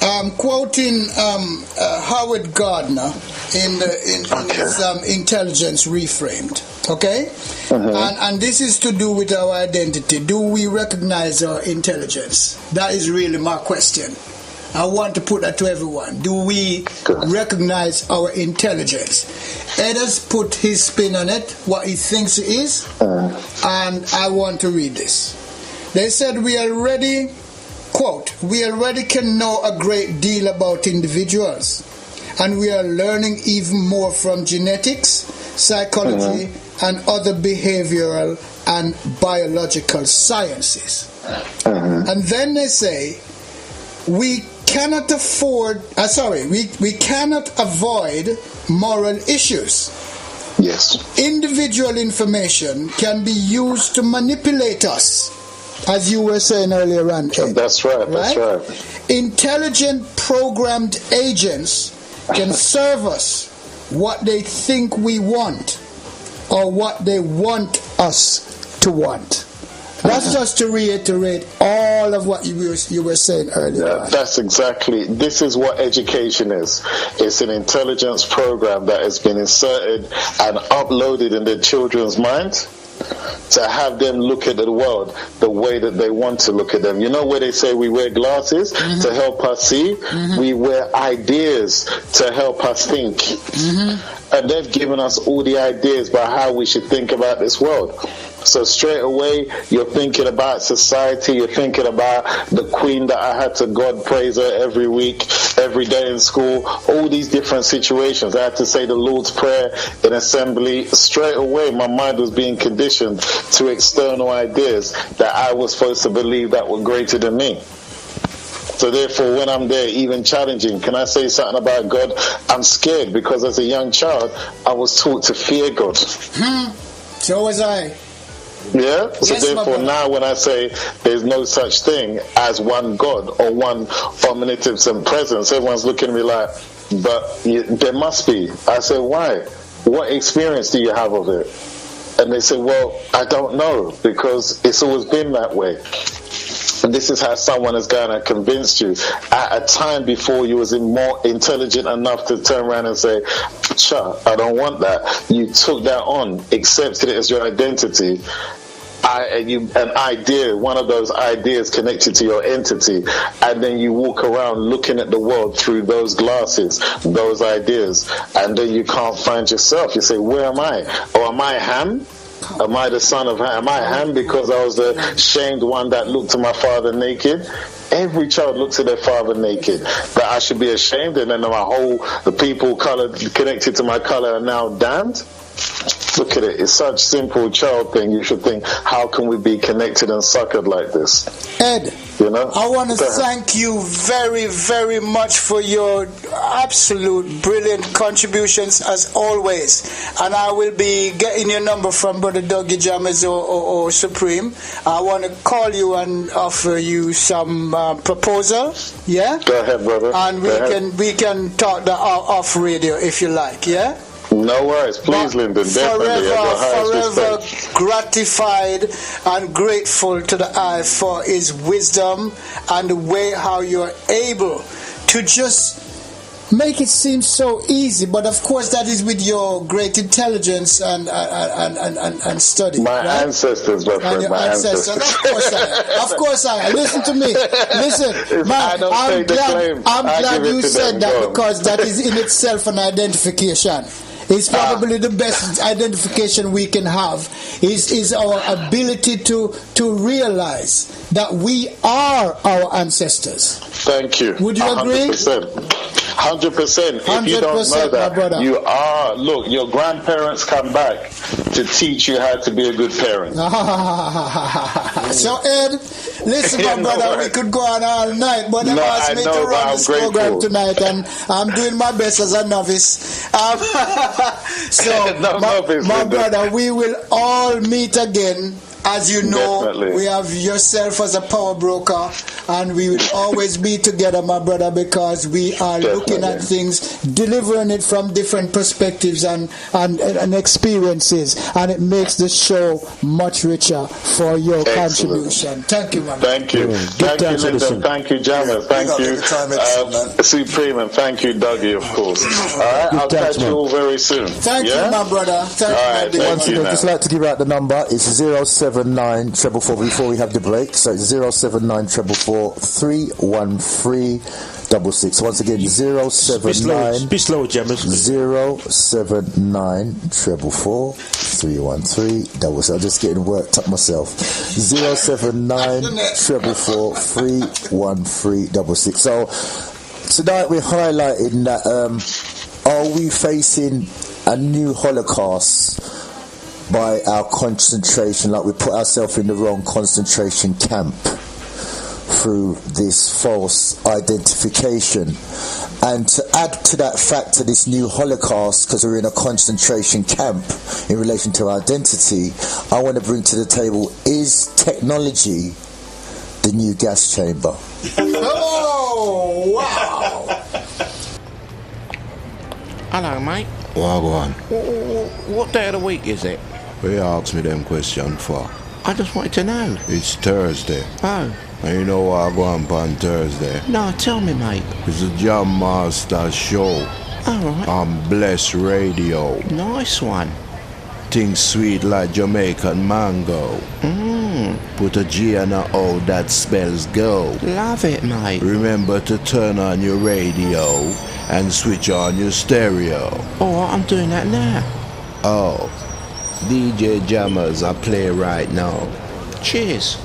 I'm quoting Howard Gardner in his Intelligence Reframed. Okay, and this is to do with our identity. Do we recognize our intelligence? That is really my question. I want to put that to everyone. Do we recognize our intelligence? Ed has put his spin on it, what he thinks it is, and I want to read this. They said we already, quote, we already can know a great deal about individuals, and we are learning even more from genetics, psychology, and other behavioral and biological sciences. And then they say, we cannot we cannot avoid moral issues. Yes. Individual information can be used to manipulate us, as you were saying earlier on. That's right. Intelligent programmed agents can serve us what they think we want or what they want us to want. That's just to reiterate all of what you were saying earlier. Yeah, that's exactly. This is what education is. It's an intelligence program that has been inserted and uploaded in the children's mind to have them look at the world the way that they want to look at them. You know where they say we wear glasses to help us see? We wear ideas to help us think. And they've given us all the ideas about how we should think about this world. So straight away, you're thinking about society, you're thinking about the queen that I had to God praise her every week, every day in school, all these different situations. I had to say the Lord's Prayer in assembly. Straight away, my mind was being conditioned to external ideas that I was supposed to believe that were greater than me. So therefore, when I'm there, even challenging, can I say something about God? I'm scared because as a young child, I was taught to fear God. So was I. Yeah? So Yes, therefore now when I say there's no such thing as one God or one omnipotent presence, everyone's looking at me like, but there must be. I say, why? What experience do you have of it? And they say, well, I don't know because it's always been that way. And this is how someone is going to convince you at a time before you was more intelligent enough to turn around and say, I don't want that. You took that on, accepted it as your identity. An idea, one of those ideas connected to your entity, and then you walk around looking at the world through those glasses, those ideas, and then you can't find yourself. You say, where am I? Or am I Ham? Am I the son of Ham? Am I Ham because I was the shamed one that looked to my father naked? Every child looks at their father naked. That I should be ashamed, and then the people connected to my color are now damned? Look at it. It's such simple child thing. You should think, how can we be connected and suckered like this? Ed, you know? I want to thank you very, very much for your absolute brilliant contributions as always. And I will be getting your number from Brother Dougie Jammers or Supreme. I want to call you and offer you some proposal. Yeah? Go ahead, brother. And we can talk off radio if you like. Yeah? No worries, please, Lyndon. Forever gratified and grateful to the eye for his wisdom and the way how you're able to just make it seem so easy. But of course, that is with your great intelligence and study. My ancestors, my friend. My ancestors. Of course I am. Listen to me. Listen, man. I'm glad you said that, because that is in itself an identification. It's probably the best identification we can have is our ability to realize that we are our ancestors. Thank you. Would you agree? 100%. If you don't know that, you are. Look, your grandparents come back to teach you how to be a good parent. So, Ed, listen, my brother, we could go on all night, but they asked me to run this program tonight, and I'm doing my best as a novice. So, my brother, we will all meet again. As you know, definitely. We have yourself as a power broker, and we will always be together, my brother, because we are looking at things, delivering it from different perspectives and experiences, and it makes the show much richer for your contribution. Thank you, my brother. Thank you. Thank you, Lyndon. Thank you, Jammer. Thank you, Supreme, and thank you, Dougie, of course. All right, I'll catch you all very soon. Thank you, my brother. Thank you. Once again, just like to give out the number. It's 079 444 before we have the break. So it's 079 444 313 66. Once again, 079 be slow, Jammers. 079 444 313 66. I'm just getting worked up myself. 079 444 313 66. So tonight we're highlighting that are we facing a new Holocaust by our concentration, like we put ourselves in the wrong concentration camp through this false identification. And to add to that fact, to this new Holocaust, because we're in a concentration camp in relation to our identity, I want to bring to the table, is technology the new gas chamber? Oh, wow. Hello, mate. Well, go on. What day of the week is it? What you ask me them question for? I just wanted to know. It's Thursday. Oh. And you know what I go on Thursday? No, tell me, mate. It's a Jam Master show. Alright. On Bless Radio. Nice one. Things sweet like Jamaican mango. Put a G and a O, that spells go. Love it, mate. Remember to turn on your radio and switch on your stereo. Oh, I'm doing that now. Oh. DJ Jammers, I play right now. Cheers.